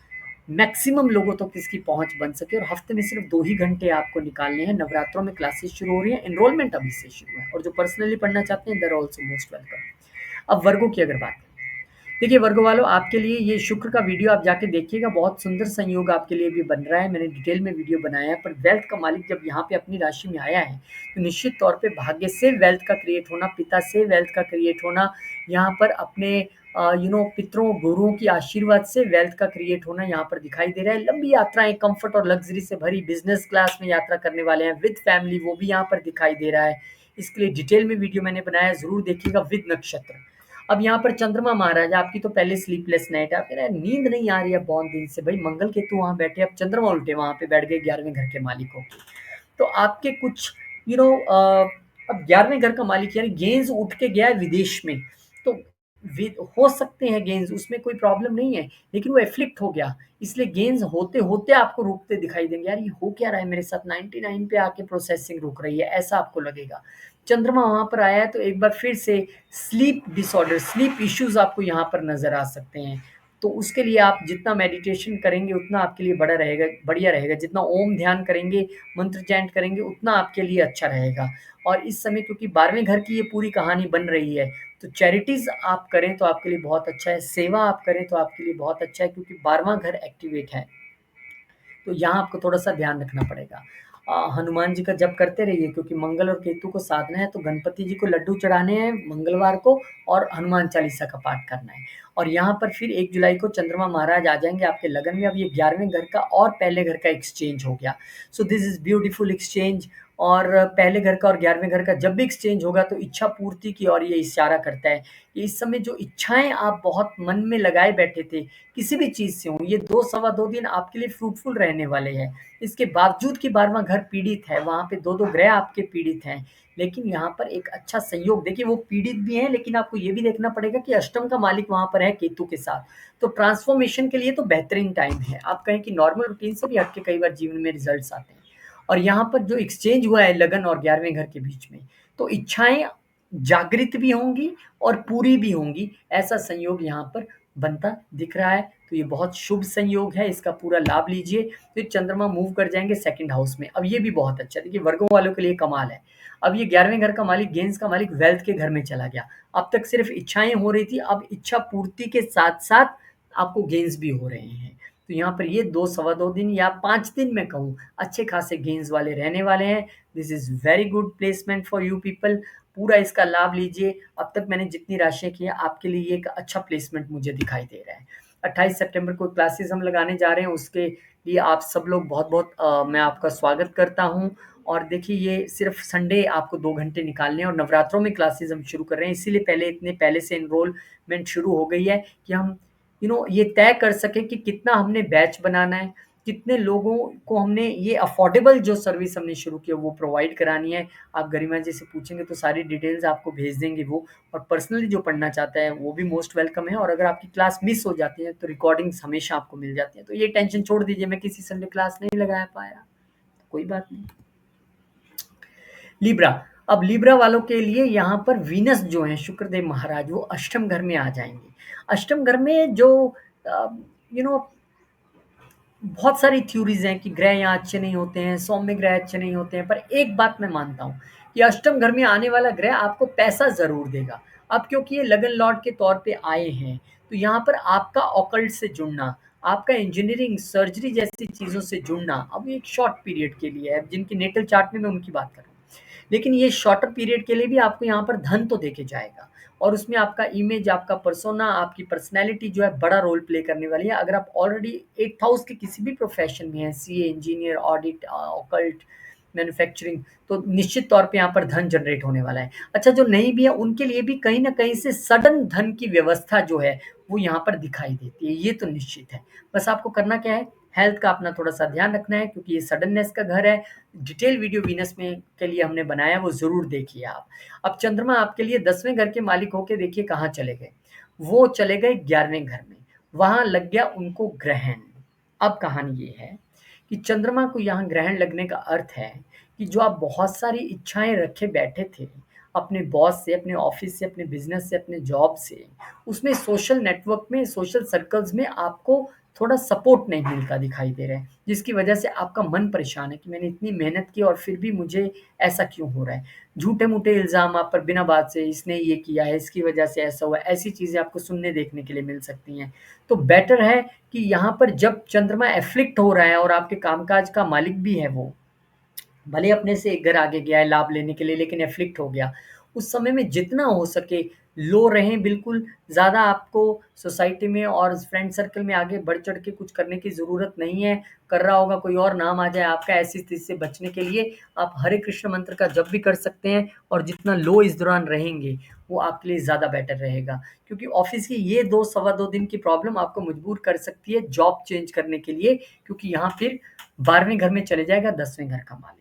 मैक्सिमम लोगों तक इसकी पहुँच बन सके। और हफ्ते में सिर्फ 2 ही घंटे आपको निकालने हैं। नवरात्रों में क्लासेस शुरू हो रही हैं, एनरोलमेंट अभी से शुरू है। और जो पर्सनली पढ़ना चाहते हैं, they are also most welcome. अब वर्गों की अगर बात करें, देखिए वर्गों वालों, आपके लिए ये शुक्र का वीडियो आप जाके देखिएगा, बहुत सुंदर संयोग आपके लिए भी बन रहा है। मैंने डिटेल में वीडियो बनाया है। पर वेल्थ का मालिक जब यहाँ पे अपनी राशि में आया है, तो निश्चित तौर पे भाग्य से वेल्थ का क्रिएट होना, पिता से वेल्थ का क्रिएट होना, यहाँ पर अपने पितरों गुरुओं की आशीर्वाद से वेल्थ का क्रिएट होना यहाँ पर दिखाई दे रहा है। लंबी यात्राएं कंफर्ट और लग्जरी से भरी बिजनेस क्लास में यात्रा करने वाले हैं विद फैमिली, वो भी यहाँ पर दिखाई दे रहा है। इसके लिए डिटेल में वीडियो मैंने बनाया है, जरूर देखिएगा, विद नक्षत्र। अब यहाँ पर चंद्रमा महाराज, आपकी तो पहले स्लीपलेस नाइट है, आप कह रहे हैं नींद नहीं आ रही है बहुत दिन से, भाई मंगल केतु वहां बैठे, अब चंद्रमा उल्टे वहां पे बैठ गए 11वें घर के मालिकों। तो आपके कुछ यू नो अब 11वें घर का मालिक यानी गेंस उठ के गया है विदेश में। तो हो सकते हैं गेंस, उसमें कोई प्रॉब्लम नहीं है, लेकिन वो एफ्लिक्ट हो गया, इसलिए गेंस होते होते आपको रुकते दिखाई देंगे। यार ये हो क्या रहा है मेरे साथ, 99 पे आके प्रोसेसिंग रुक रही है, ऐसा आपको लगेगा। चंद्रमा वहां पर आया है तो एक बार फिर से स्लीप डिसऑर्डर, स्लीप इश्यूज आपको यहाँ पर नजर आ सकते हैं। तो उसके लिए आप जितना मेडिटेशन करेंगे उतना आपके लिए बड़ा रहेगा, बढ़िया रहेगा। जितना ओम ध्यान करेंगे, मंत्र चैंट करेंगे, उतना आपके लिए अच्छा रहेगा। और इस समय क्योंकि 12वें घर की ये पूरी कहानी बन रही है, तो चैरिटीज आप करें तो आपके लिए बहुत अच्छा है, सेवा आप करें तो आपके लिए बहुत अच्छा है, क्योंकि 12वां घर एक्टिवेट है। तो यहाँ आपको थोड़ा-सा ध्यान रखना पड़ेगा। हनुमान जी का जप करते रहिए, क्योंकि मंगल और केतु को साधना है, तो गणपति जी को लड्डू चढ़ाने हैं मंगलवार को, और हनुमान चालीसा का पाठ करना है। और यहाँ पर फिर 1 जुलाई को चंद्रमा महाराज आ जाएँगे आपके लगन में। अब ये 11वें घर का और पहले घर का एक्सचेंज हो गया। सो दिस इज़ ब्यूटीफुल एक्सचेंज। और पहले घर का और 11वें घर का जब भी एक्सचेंज होगा तो इच्छा पूर्ति की ओर ये इशारा करता है। इस समय जो इच्छाएँ आप बहुत मन में लगाए बैठे थे, किसी भी चीज़ से हों, ये 2 सवा 2 दिन आपके लिए फ्रूटफुल रहने वाले हैं। इसके बावजूद कि 12वां घर पीड़ित है, वहाँ पे 2-2 ग्रह आपके पीड़ित हैं, लेकिन यहाँ पर एक अच्छा संयोग, देखिए वो पीड़ित भी हैं, लेकिन आपको ये भी देखना पड़ेगा कि अष्टम का मालिक वहाँ पर है केतु के साथ। तो ट्रांसफॉर्मेशन के लिए तो बेहतरीन टाइम है। आप कहें कि नॉर्मल रूटीन से भी हट के कई बार जीवन में रिजल्ट्स आते हैं। और यहाँ पर जो एक्सचेंज हुआ है लगन और 11वें घर के बीच में, तो इच्छाएँ जागृत भी होंगी और पूरी भी होंगी, ऐसा संयोग यहाँ पर बनता दिख रहा है। तो ये बहुत शुभ संयोग है, इसका पूरा लाभ लीजिए। फिर चंद्रमा मूव कर जाएँगे 2nd हाउस में, अब ये भी बहुत अच्छा है। देखिए वर्गों वालों के लिए कमाल है। अब ये 11वें घर का मालिक, गेंस का मालिक वेल्थ के घर में चला गया। अब तक सिर्फ़ इच्छाएँ हो रही थी, अब इच्छा पूर्ति के साथ-साथ आपको गेन्स भी हो रहे हैं। तो यहाँ पर ये 2 सवा 2 दिन या 5 दिन मैं कहूँ, अच्छे खासे गेन्स वाले रहने वाले हैं। This is very good placement for you people. पूरा इसका लाभ लीजिए। अब तक मैंने जितनी राशियाँ की हैं, आपके लिए ये एक अच्छा प्लेसमेंट मुझे दिखाई दे रहा है। 28 सितंबर को क्लासेस हम लगाने जा रहे हैं, उसके लिए आप सब लोग बहुत-बहुत मैं आपका स्वागत करता हूँ। और देखिए ये सिर्फ़ संडे आपको 2 घंटे निकालने हैं, और नवरात्रों में क्लासेस हम शुरू कर रहे हैं, इसीलिए इतने पहले से एनरोलमेंट शुरू हो गई है कि हम ये तय कर सकें कि कितना हमने बैच बनाना है। कितने लोगों को हमने ये अफोर्डेबल जो सर्विस हमने शुरू की है वो प्रोवाइड करानी है। आप गरिमा जी से पूछेंगे तो सारी डिटेल्स आपको भेज देंगे वो, और पर्सनली जो पढ़ना चाहता है वो भी मोस्ट वेलकम है। और अगर आपकी क्लास मिस हो जाती है तो रिकॉर्डिंग्स हमेशा आपको मिल जाती है। तो ये टेंशन छोड़ दीजिए, मैं किसी संडे क्लास नहीं लगा पाया, कोई बात नहीं। लिब्रा, अब लिब्रा वालों के लिए यहाँ पर वीनस जो है शुक्रदेव महाराज वो अष्टम घर में आ जाएंगे। अष्टम घर में जो यू नो बहुत सारी थ्योरीज हैं कि ग्रह यहाँ अच्छे नहीं होते हैं, सौम्य ग्रह अच्छे नहीं होते हैं, पर एक बात मैं मानता हूँ कि अष्टम घर में आने वाला ग्रह आपको पैसा जरूर देगा। अब क्योंकि ये लगन लॉर्ड के तौर पे आए हैं, तो यहाँ पर आपका ऑकल्ट से जुड़ना, आपका इंजीनियरिंग सर्जरी जैसी चीजों से जुड़ना, अब ये एक शॉर्ट पीरियड के लिए है। जिनकी नेटल चार्ट में मैं उनकी बात कर रहा हूँ, लेकिन ये शॉर्टर पीरियड के लिए भी आपको यहाँ पर धन तो देके जाएगा, और उसमें आपका इमेज, आपका पर्सोना, आपकी पर्सनैलिटी जो है बड़ा रोल प्ले करने वाली है। अगर आप ऑलरेडी 8th हाउस के किसी भी प्रोफेशन में हैं, CA, engineer, audit, occult, manufacturing, तो निश्चित तौर पे यहाँ पर धन जनरेट होने वाला है। अच्छा, जो नहीं भी है उनके लिए भी कहीं ना कहीं से सडन धन की व्यवस्था जो है वो यहाँ पर दिखाई देती है, ये तो निश्चित है। बस आपको करना क्या है, हेल्थ का अपना थोड़ा सा ध्यान रखना है, क्योंकि ये सडननेस का घर है। डिटेल वीडियो वीनस में के लिए हमने बनाया, वो जरूर देखिए आप। अब चंद्रमा आपके लिए 10वें घर के मालिक होके देखिए कहाँ चले गए, वो चले गए 11वें घर में, वहां लग गया उनको ग्रहण। अब कहानी ये है कि चंद्रमा को यहाँ ग्रहण लगने का अर्थ है कि जो आप बहुत सारी इच्छाएं रखे बैठे थे अपने बॉस से, अपने ऑफिस से, अपने बिजनेस से, अपने जॉब से, उसमें सोशल नेटवर्क में, सोशल सर्कल्स में आपको थोड़ा सपोर्ट नहीं मिलता दिखाई दे रहा है, जिसकी वजह से आपका मन परेशान है कि मैंने इतनी मेहनत की और फिर भी मुझे ऐसा क्यों हो रहा है। झूठे मूठे इल्जाम आप पर बिना बात से, इसने ये किया है, इसकी वजह से ऐसा हुआ है, ऐसी चीजें आपको सुनने देखने के लिए मिल सकती हैं। तो बेटर है कि यहाँ पर जब चंद्रमा एफ्लिक्ट हो रहा है और आपके कामकाज का मालिक भी है वो, भले अपने से एक घर आगे गया है लाभ लेने के लिए, लेकिन एफ्लिक्ट हो गया, उस समय में जितना हो सके लो रहें बिल्कुल। ज़्यादा आपको सोसाइटी में और फ्रेंड सर्कल में आगे बढ़ चढ़ के कुछ करने की ज़रूरत नहीं है। कर रहा होगा कोई और नाम आ जाए आपका, ऐसी स्थिति से बचने के लिए आप हरे कृष्ण मंत्र का जप भी कर सकते हैं, और जितना लो इस दौरान रहेंगे वो आपके लिए ज़्यादा बेटर रहेगा। क्योंकि ऑफिस की ये 2 सवा 2 दिन की प्रॉब्लम आपको मजबूर कर सकती है जॉब चेंज करने के लिए, क्योंकि यहाँ फिर 12वें घर में चले जाएगा 10वें घर का मालिक।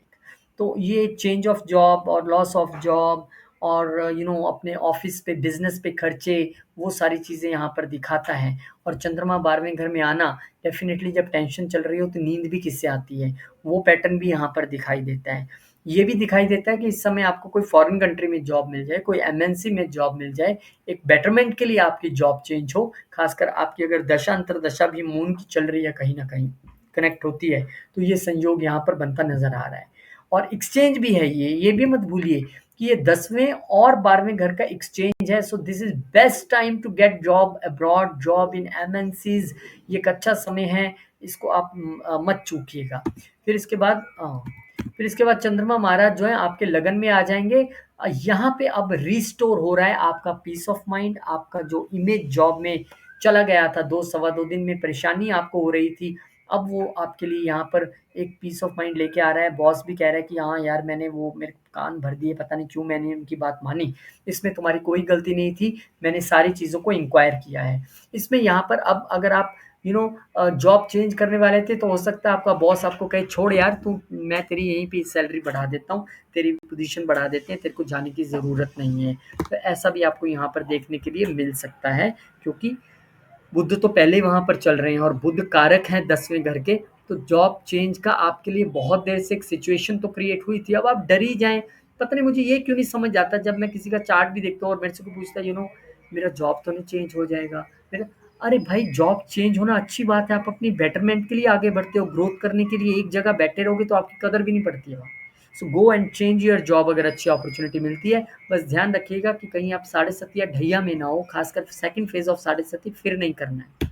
तो ये चेंज ऑफ जॉब और लॉस ऑफ जॉब और अपने ऑफिस पे, बिजनेस पे खर्चे, वो सारी चीज़ें यहाँ पर दिखाता है। और चंद्रमा 12वें घर में आना, डेफिनेटली जब टेंशन चल रही हो तो नींद भी किससे आती है, वो पैटर्न भी यहाँ पर दिखाई देता है। ये भी दिखाई देता है कि इस समय आपको कोई फॉरेन कंट्री में जॉब मिल जाए, कोई एमएनसी में जॉब मिल जाए, एक बेटरमेंट के लिए आपकी जॉब चेंज हो। खासकर आपकी अगर दशा अंतरदशा भी मून की चल रही है, कहीं ना कहीं कनेक्ट होती है, तो ये संयोग यहाँ पर बनता नजर आ रहा है। और एक्सचेंज भी है, ये भी मत भूलिए कि ये 10वें और 12वें घर का एक्सचेंज है। So this is best time to get job abroad, job in MNCs. ये एक अच्छा समय है, इसको आप मत चूकिएगा। फिर इसके बाद फिर इसके बाद चंद्रमा महाराज जो है आपके लगन में आ जाएंगे। यहाँ पे अब रिस्टोर हो रहा है आपका पीस ऑफ माइंड, आपका जो इमेज जॉब में चला गया था, 2 सवा 2 दिन में परेशानी आपको हो रही थी, अब वो आपके लिए यहाँ पर एक पीस ऑफ माइंड लेके आ रहा है। बॉस भी कह रहा है कि हाँ यार, मैंने वो मेरे कान भर दिए, पता नहीं क्यों मैंने उनकी बात मानी, इसमें तुम्हारी कोई गलती नहीं थी, मैंने सारी चीज़ों को इंक्वायर किया है। इसमें यहाँ पर अब अगर आप जॉब चेंज करने वाले थे, तो हो सकता है आपका बॉस आपको कहे छोड़ यार तू, मैं तेरी यहीं पे सैलरी बढ़ा देता हूँ, तेरी पोजीशन बढ़ा देते हैं, तेरे को जाने की ज़रूरत नहीं है। तो ऐसा भी आपको यहाँ पर देखने के लिए मिल सकता है, क्योंकि बुध तो पहले ही वहां पर चल रहे हैं और बुध कारक हैं 10वें घर के। तो जॉब चेंज का आपके लिए बहुत देर से एक सिचुएशन तो क्रिएट हुई थी, अब आप डर ही जाएं। पता नहीं मुझे ये क्यों नहीं समझ आता, जब मैं किसी का चार्ट भी देखता हूँ और मेरे से कोई पूछता है मेरा जॉब तो नहीं चेंज हो जाएगा, मेरा, अरे भाई जॉब चेंज होना अच्छी बात है, आप अपनी बेटरमेंट के लिए आगे बढ़ते हो, ग्रोथ करने के लिए। एक जगह बैठे रहोगे तो आपकी कदर भी नहीं पड़ती है वहाँ। So go and change your job अगर अच्छी अपॉर्चुनिटी मिलती है। बस ध्यान रखिएगा कि कहीं आप साढ़े सती या ढैया में ना हो, खासकर सेकंड फेज ऑफ साढ़े सती फिर नहीं करना है।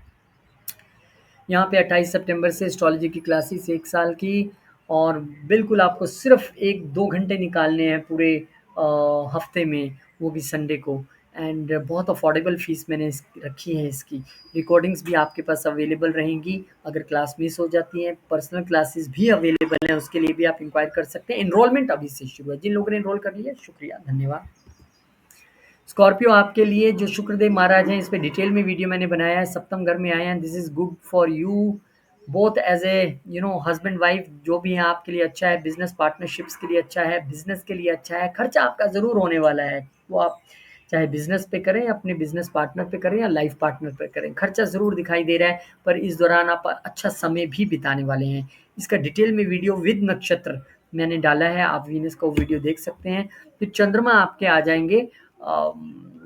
यहाँ पे 28 सितंबर से एस्ट्रोलॉजी की क्लासेस 1 साल की, और बिल्कुल आपको सिर्फ 1-2 घंटे निकालने हैं पूरे हफ्ते में, वो भी संडे को। एंड बहुत अफोर्डेबल फीस मैंने रखी है इसकी। रिकॉर्डिंग्स भी आपके पास अवेलेबल रहेंगी, अगर क्लास मिस हो जाती है पर्सनल क्लासेस भी अवेलेबल हैं, उसके लिए भी आप इंक्वायर कर सकते हैं। एनरोलमेंट अभी से शुरू है, जिन लोगों ने एनरोल कर लिया शुक्रिया, धन्यवाद। स्कॉर्पियो आपके लिए जो शुक्रदेव महाराज हैं, इस पे डिटेल में वीडियो मैंने बनाया है। सप्तम घर में आए हैं, this is good for you. Both as a husband wife जो भी है आपके लिए अच्छा है, बिजनेस पार्टनरशिप्स के लिए अच्छा है, बिजनेस के लिए अच्छा है। खर्चा आपका ज़रूर होने वाला है, वो आप चाहे बिजनेस पे करें, अपने बिजनेस पार्टनर पे करें या लाइफ पार्टनर पे करें, खर्चा ज़रूर दिखाई दे रहा है। पर इस दौरान आप अच्छा समय भी बिताने वाले हैं। इसका डिटेल में वीडियो विद नक्षत्र मैंने डाला है, आप वीनस का वो वीडियो देख सकते हैं। फिर चंद्रमा आपके आ जाएंगे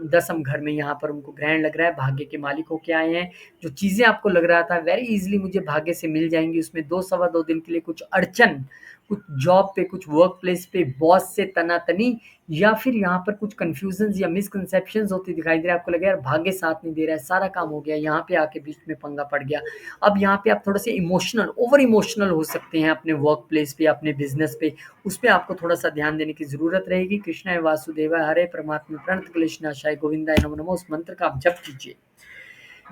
दसम घर में, यहाँ पर उनको ग्रहण लग रहा है, भाग्य के मालिक होके आए हैं। जो चीज़ें आपको लग रहा था वेरी इजीली मुझे भाग्य से मिल जाएंगी, उसमें 2 सवा 2 दिन के लिए कुछ अड़चन, कुछ जॉब पे, कुछ वर्क प्लेस पे बॉस से तनातनी, या फिर यहाँ पर कुछ कन्फ्यूजन्स या मिसकंसेप्शंस होती दिखाई दे रहा है। आपको लगे यार भाग्य साथ नहीं दे रहा है, सारा काम हो गया, यहाँ पे आके बीच में पंगा पड़ गया। अब यहाँ पे आप थोड़े से इमोशनल, ओवर इमोशनल हो सकते हैं अपने वर्क प्लेस पे, अपने बिजनेस पे, उस पे आपको थोड़ा सा ध्यान देने की जरूरत रहेगी। कृष्णाय वासुदेवाय हरे परमात्मा प्रणत क्लेशनाशाय गोविंदाय नमो नमो, उस मंत्र का आप जप कीजिए।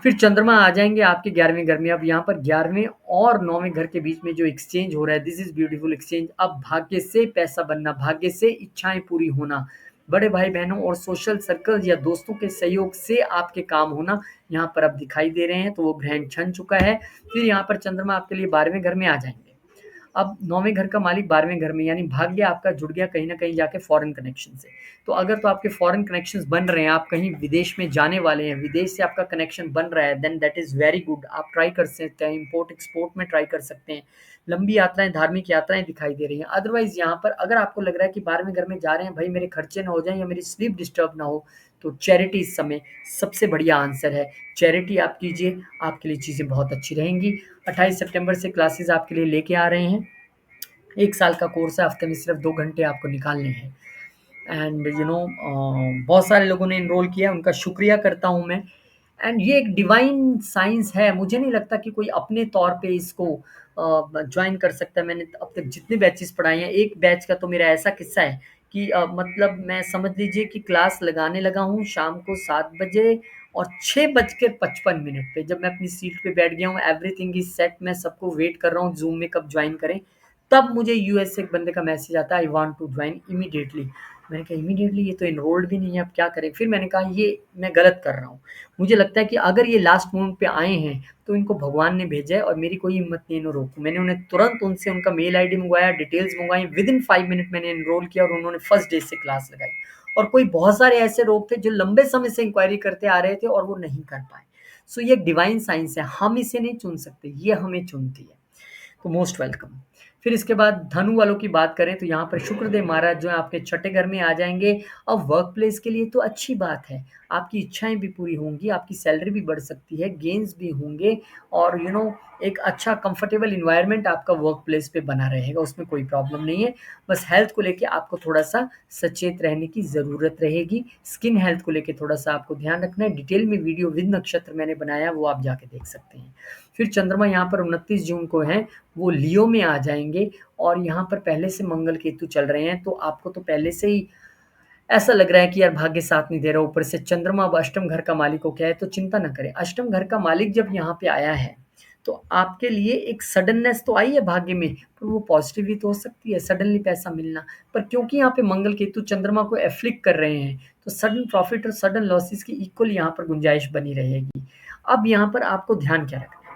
फिर चंद्रमा आ जाएंगे आपके 11वें घर में। अब यहाँ पर 11वें और 9वें घर के बीच में जो एक्सचेंज हो रहा है, दिस इज ब्यूटीफुल एक्सचेंज। अब भाग्य से पैसा बनना, भाग्य से इच्छाएं पूरी होना, बड़े भाई बहनों और सोशल सर्कल या दोस्तों के सहयोग से आपके काम होना यहाँ पर अब दिखाई दे रहे हैं। तो वो ग्रहण छन चुका है। फिर यहाँ पर चंद्रमा आपके लिए 12वें घर में आ जाएंगे। अब 9वें घर का मालिक 12वें घर में, यानी भाग्य आपका जुड़ गया कहीं न कहीं जाके फॉरेन कनेक्शन से। तो अगर तो आपके फॉरेन कनेक्शंस बन रहे हैं, आप कहीं विदेश में जाने वाले हैं, विदेश से आपका कनेक्शन बन रहा है, then that is very good. आप ट्राई कर सकते हैं, इम्पोर्ट एक्सपोर्ट में ट्राई कर सकते हैं। लंबी यात्राएँ, धार्मिक यात्राएँ दिखाई दे रही हैं। अदरवाइज़ यहाँ पर अगर आपको लग रहा है कि 12वें घर में जा रहे हैं, भई मेरे खर्चे ना हो जाएँ या मेरी स्लीप डिस्टर्ब ना हो, तो चैरिटी इस समय सबसे बढ़िया आंसर है। चैरिटी आप कीजिए, आपके लिए चीज़ें बहुत अच्छी रहेंगी। 28 सितंबर से क्लासेस आपके लिए लेके आ रहे हैं। 1 साल का कोर्स है, हफ्ते में सिर्फ 2 घंटे आपको निकालने हैं। एंड बहुत सारे लोगों ने एनरोल किया है, उनका शुक्रिया करता हूँ मैं। एंड ये एक डिवाइन साइंस है, मुझे नहीं लगता कि कोई अपने तौर पे इसको ज्वाइन कर सकता है। मैंने अब तक जितने बैचेस पढ़ाए हैं, एक बैच का तो मेरा ऐसा किस्सा है कि मतलब मैं समझ लीजिए कि क्लास लगाने लगा हूँ शाम को 7 बजे, और 6:55 पे जब मैं अपनी सीट पे बैठ गया हूँ, एवरीथिंग इज सेट, मैं सबको वेट कर रहा हूँ जूम में कब ज्वाइन करें, तब मुझे यूएस से एक बंदे का मैसेज आता है, I want to join immediately. मैंने कहा इमीडिएटली, ये तो एनरोल्ड भी नहीं है, अब क्या करें। फिर मैंने कहा ये मैं गलत कर रहा हूँ। मुझे लगता है कि अगर ये लास्ट मोमेंट पे आए हैं तो इनको भगवान ने भेजा है, और मेरी कोई हिम्मत नहीं इन्हें रोकूं। मैंने उन्हें तुरंत उनसे उनका मेल आईडी मंगवाया, डिटेल्स मंगवाई, विद इन 5 मिनट मैंने एनरोल किया, और उन्होंने फर्स्ट डे से क्लास लगाई। और कोई बहुत सारे ऐसे लोग थे जो लंबे समय से इंक्वायरी करते आ रहे थे और वो नहीं कर पाए। सो ये डिवाइन साइंस है, हम इसे नहीं चुन सकते, ये हमें चुनती है। तो मोस्ट वेलकम। फिर इसके बाद धनु वालों की बात करें तो यहाँ पर शुक्रदेव महाराज जो है आपके छठे घर में आ जाएंगे। अब वर्क प्लेस के लिए तो अच्छी बात है, आपकी इच्छाएं भी पूरी होंगी, आपकी सैलरी भी बढ़ सकती है, गेन्स भी होंगे, और एक अच्छा कंफर्टेबल इन्वायरमेंट आपका वर्क प्लेस पे बना रहेगा, उसमें कोई प्रॉब्लम नहीं है। बस हेल्थ को लेके आपको थोड़ा सा सचेत रहने की ज़रूरत रहेगी। स्किन हेल्थ को लेके थोड़ा सा आपको ध्यान रखना है। डिटेल में वीडियो विद नक्षत्र मैंने बनाया, वो आप जाके देख सकते हैं। फिर चंद्रमा यहाँ पर 29 जून को है, वो लियो में आ जाएँगे, और यहाँ पर पहले से मंगल केतु चल रहे हैं, तो आपको तो पहले से ही ऐसा लग रहा है कि यार भाग्य साथ नहीं दे रहा। ऊपर से चंद्रमा अब अष्टम घर का मालिक हो गया है, तो चिंता ना करें। अष्टम घर का मालिक जब यहाँ पे आया है, तो आपके लिए एक सडननेस तो आई है भाग्य में, पर वो पॉजिटिव भी तो हो सकती है, सडनली पैसा मिलना। पर क्योंकि यहाँ पे मंगल केतु चंद्रमा को एफ्लिक्ट कर रहे हैं, तो सडन प्रॉफिट और सडन लॉसेस की इक्वल यहाँ पर गुंजाइश बनी रहेगी। अब यहाँ पर आपको ध्यान क्या रखना है?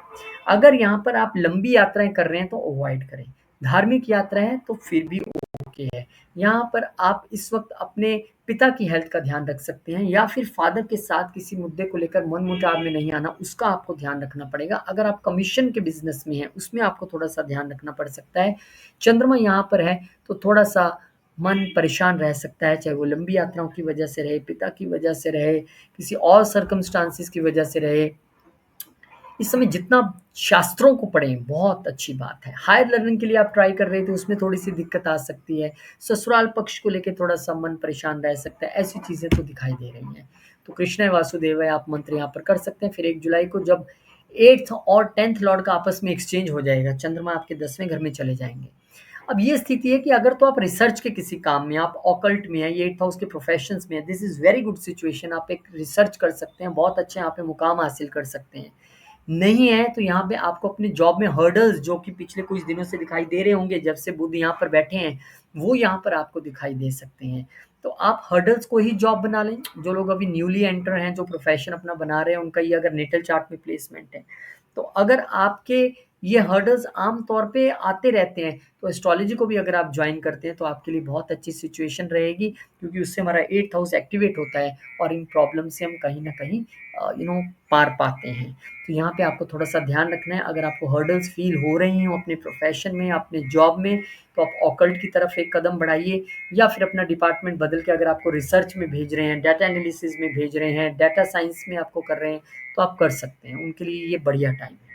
अगर यहाँ पर आप लंबी यात्राएँ कर रहे हैं तो अवॉइड करें। धार्मिक यात्रा है तो फिर भी ओके है। यहाँ पर आप इस वक़्त अपने पिता की हेल्थ का ध्यान रख सकते हैं, या फिर फादर के साथ किसी मुद्दे को लेकर मनमुटाव में नहीं आना, उसका आपको ध्यान रखना पड़ेगा। अगर आप कमीशन के बिज़नेस में हैं, उसमें आपको थोड़ा-सा ध्यान रखना पड़ सकता है। चंद्रमा यहाँ पर है, तो थोड़ा-सा मन परेशान रह सकता है, चाहे वो लंबी यात्राओं की वजह से रहे, पिता की वजह से रहे, किसी और सर्कमस्टांसेस की वजह से रहे। इस समय जितना शास्त्रों को पढ़ें बहुत अच्छी बात है। हायर लर्निंग के लिए आप ट्राई कर रहे थे, उसमें थोड़ी-सी दिक्कत आ सकती है। ससुराल पक्ष को लेके थोड़ा-सा मन परेशान रह सकता है, ऐसी चीज़ें तो दिखाई दे रही हैं। तो कृष्णाय वासुदेवाय आप मंत्र यहाँ पर कर सकते हैं। फिर 1 जुलाई को जब 8th और 10th लॉर्ड का आपस में एक्सचेंज हो जाएगा, चंद्रमा आपके 10वें घर में चले जाएँगे। अब ये स्थिति है कि अगर तो आप रिसर्च के किसी काम में, आप ऑकल्ट में हैं, ये 8th हाउस के प्रोफेशंस में हैं, this is very good situation. आप एक रिसर्च कर सकते हैं, बहुत अच्छे यहाँ पे मुकाम हासिल कर सकते हैं। नहीं है तो यहाँ पे आपको अपने जॉब में हर्डल्स जो कि पिछले कुछ दिनों से दिखाई दे रहे होंगे, जब से बुध यहाँ पर बैठे हैं, वो यहाँ पर आपको दिखाई दे सकते हैं। तो आप हर्डल्स को ही जॉब बना लें। जो लोग अभी न्यूली एंटर हैं, जो प्रोफेशन अपना बना रहे हैं, उनका ये अगर नेटल चार्ट में प्लेसमेंट है, तो अगर आपके ये हर्डल्स आम तौर पे आते रहते हैं। तो एस्ट्रोलॉजी को भी अगर आप जॉइन करते हैं तो आपके लिए बहुत अच्छी सिचुएशन रहेगी, क्योंकि उससे हमारा 8th हाउस एक्टिवेट होता है और इन प्रॉब्लम से हम कहीं न कहीं पार पाते हैं। तो यहाँ पे आपको थोड़ा-सा ध्यान रखना है, अगर आपको हर्डल्स फ़ील हो रही हों अपने प्रोफ़ेशन में, अपने जॉब में, तो आप ऑकल्ट की तरफ एक कदम बढ़ाइए, या फिर अपना डिपार्टमेंट बदल के अगर आपको रिसर्च में भेज रहे हैं, डाटा एनालिसिस में भेज रहे हैं, डाटा साइंस में आपको कर रहे हैं, तो आप कर सकते हैं। उनके लिए ये बढ़िया टाइम है।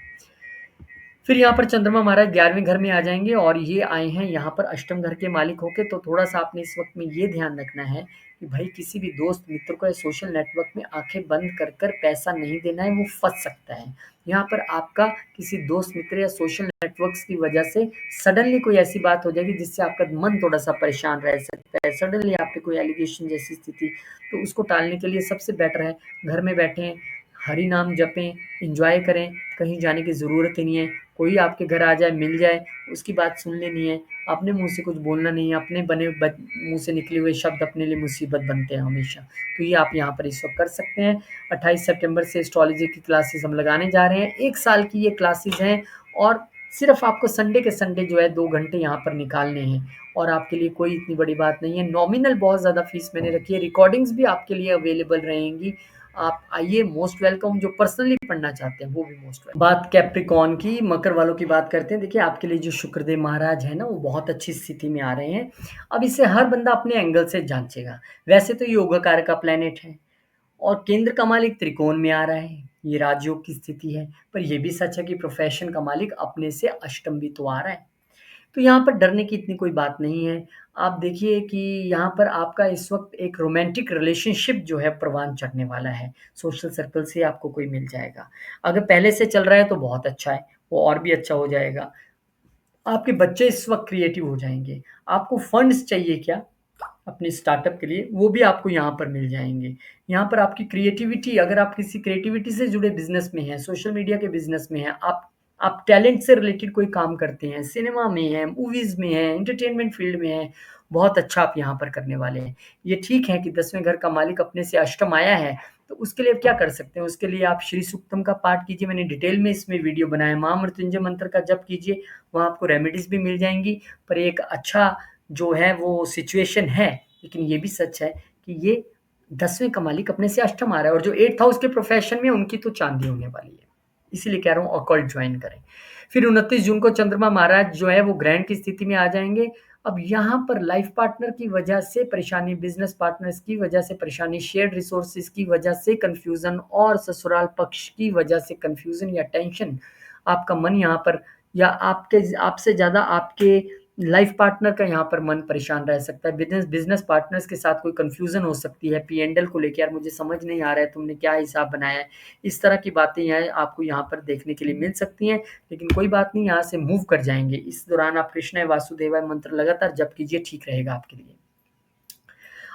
फिर यहाँ पर चंद्रमा महाराज 11वें घर में आ जाएँगे और ये आए हैं यहाँ पर अष्टम घर के मालिक होके, तो थोड़ा-सा आपने इस वक़्त में ये ध्यान रखना है कि भाई किसी भी दोस्त मित्र को या सोशल नेटवर्क में आँखें बंद कर कर पैसा नहीं देना है, वो फँस सकता है। यहाँ पर आपका किसी दोस्त मित्र या सोशल नेटवर्क्स की वजह से सडनली कोई ऐसी बात हो जाएगी जिससे आपका मन थोड़ा-सा परेशान रह सकता है। सडनली आप पे कोई एलिगेशन जैसी स्थिति, तो उसको टालने के लिए सबसे बेटर है घर में बैठें, हरि नाम जपें, एन्जॉय करें, कहीं जाने की ज़रूरत ही नहीं है। कोई आपके घर आ जाए, मिल जाए, उसकी बात सुन लेनी है, अपने मुँह से कुछ बोलना नहीं है, अपने बने मुँह से निकले हुए शब्द अपने लिए मुसीबत बनते हैं हमेशा। तो ये आप यहाँ पर इस वक़्त कर सकते हैं। 28 सितंबर से एस्ट्रोलॉजी की क्लासेस हम लगाने जा रहे हैं। 1 साल की ये क्लासेस हैं और सिर्फ़ आपको संडे के संडे जो है 2 घंटे यहाँ पर निकालने हैं, और आपके लिए कोई इतनी बड़ी बात नहीं है। नॉमिनल बहुत ज़्यादा फ़ीस मैंने रखी है, रिकॉर्डिंग्स भी आपके लिए अवेलेबल रहेंगी। आप आइए, मोस्ट वेलकम। जो पर्सनली पढ़ना चाहते हैं वो भी मोस्ट वेलकम। बात कैप्रिकॉर्न की, मकर वालों की बात करते हैं। देखिए आपके लिए जो शुक्रदेव महाराज है ना, वो बहुत अच्छी स्थिति में आ रहे हैं। अब इसे हर बंदा अपने एंगल से जांचेगा। वैसे तो योगाकार का प्लेनेट है और केंद्र का मालिक त्रिकोण में आ रहा है, ये राजयोग की स्थिति है। पर यह भी सच है कि प्रोफेशन का मालिक अपने से अष्टम भी तो आ रहा है। तो यहाँ पर डरने की इतनी कोई बात नहीं है। आप देखिए कि यहाँ पर आपका इस वक़्त एक रोमांटिक रिलेशनशिप जो है परवान चढ़ने वाला है। सोशल सर्कल से आपको कोई मिल जाएगा। अगर पहले से चल रहा है तो बहुत अच्छा है, वो और भी अच्छा हो जाएगा। आपके बच्चे इस वक़्त क्रिएटिव हो जाएँगे। आपको फंड्स चाहिए क्या? अपने स्टार्टअप के लिए, वो भी आपको यहाँ पर मिल जाएँगे। यहाँ पर आपकी क्रिएटिविटी, अगर आप किसी क्रिएटिविटी से जुड़े बिज़नेस में हैं, सोशल मीडिया के बिज़नेस में हैं, आप टैलेंट से रिलेटेड कोई काम करते हैं, सिनेमा में हैं, मूवीज़ में हैं, एंटरटेनमेंट फ़ील्ड में हैं, बहुत अच्छा आप यहाँ पर करने वाले हैं। ये ठीक है कि 10वें घर का मालिक अपने से अष्टम आया है, तो उसके लिए आप क्या कर सकते हैं? उसके लिए आप श्री सूक्तम का पाठ कीजिए, मैंने डिटेल में इसमें वीडियो बनाया है। महामृत्युंजय मंत्र का जप कीजिए, वहाँ आपको रेमेडीज़ भी मिल जाएँगी। पर एक अच्छा जो है वो सिचुएशन है, लेकिन ये भी सच है कि ये 10वें का मालिक अपने से अष्टम आ रहा है, और जो 8th हाउस के प्रोफेशन में उनकी तो चांदी होने वाली है। इसीलिए कह रहा हूँ ऑकल्ट ज्वाइन करें। फिर 29 जून को चंद्रमा महाराज जो है वो ग्रहण की स्थिति में आ जाएँगे। अब यहाँ पर लाइफ पार्टनर की वजह से परेशानी, बिज़नेस पार्टनर्स की वजह से परेशानी, शेयर्ड रिसोर्सेज़ की वजह से कन्फ्यूज़न और ससुराल पक्ष की वजह से कन्फ्यूज़न या टेंशन, आपका मन यहाँ पर, या आपसे ज़्यादा आपके लाइफ पार्टनर का यहाँ पर मन परेशान रह सकता है। बिज़नेस पार्टनर्स के साथ कोई कन्फ्यूज़न हो सकती है पी&एल को लेके, यार मुझे समझ नहीं आ रहा है तुमने क्या हिसाब बनाया है। इस तरह की बातें यहाँ आपको यहाँ पर देखने के लिए मिल सकती हैं, लेकिन कोई बात नहीं, यहाँ से मूव कर जाएँगे। इस दौरान आप कृष्णाय वासुदेवाय मंत्र लगातार जप कीजिए, ठीक रहेगा आपके लिए।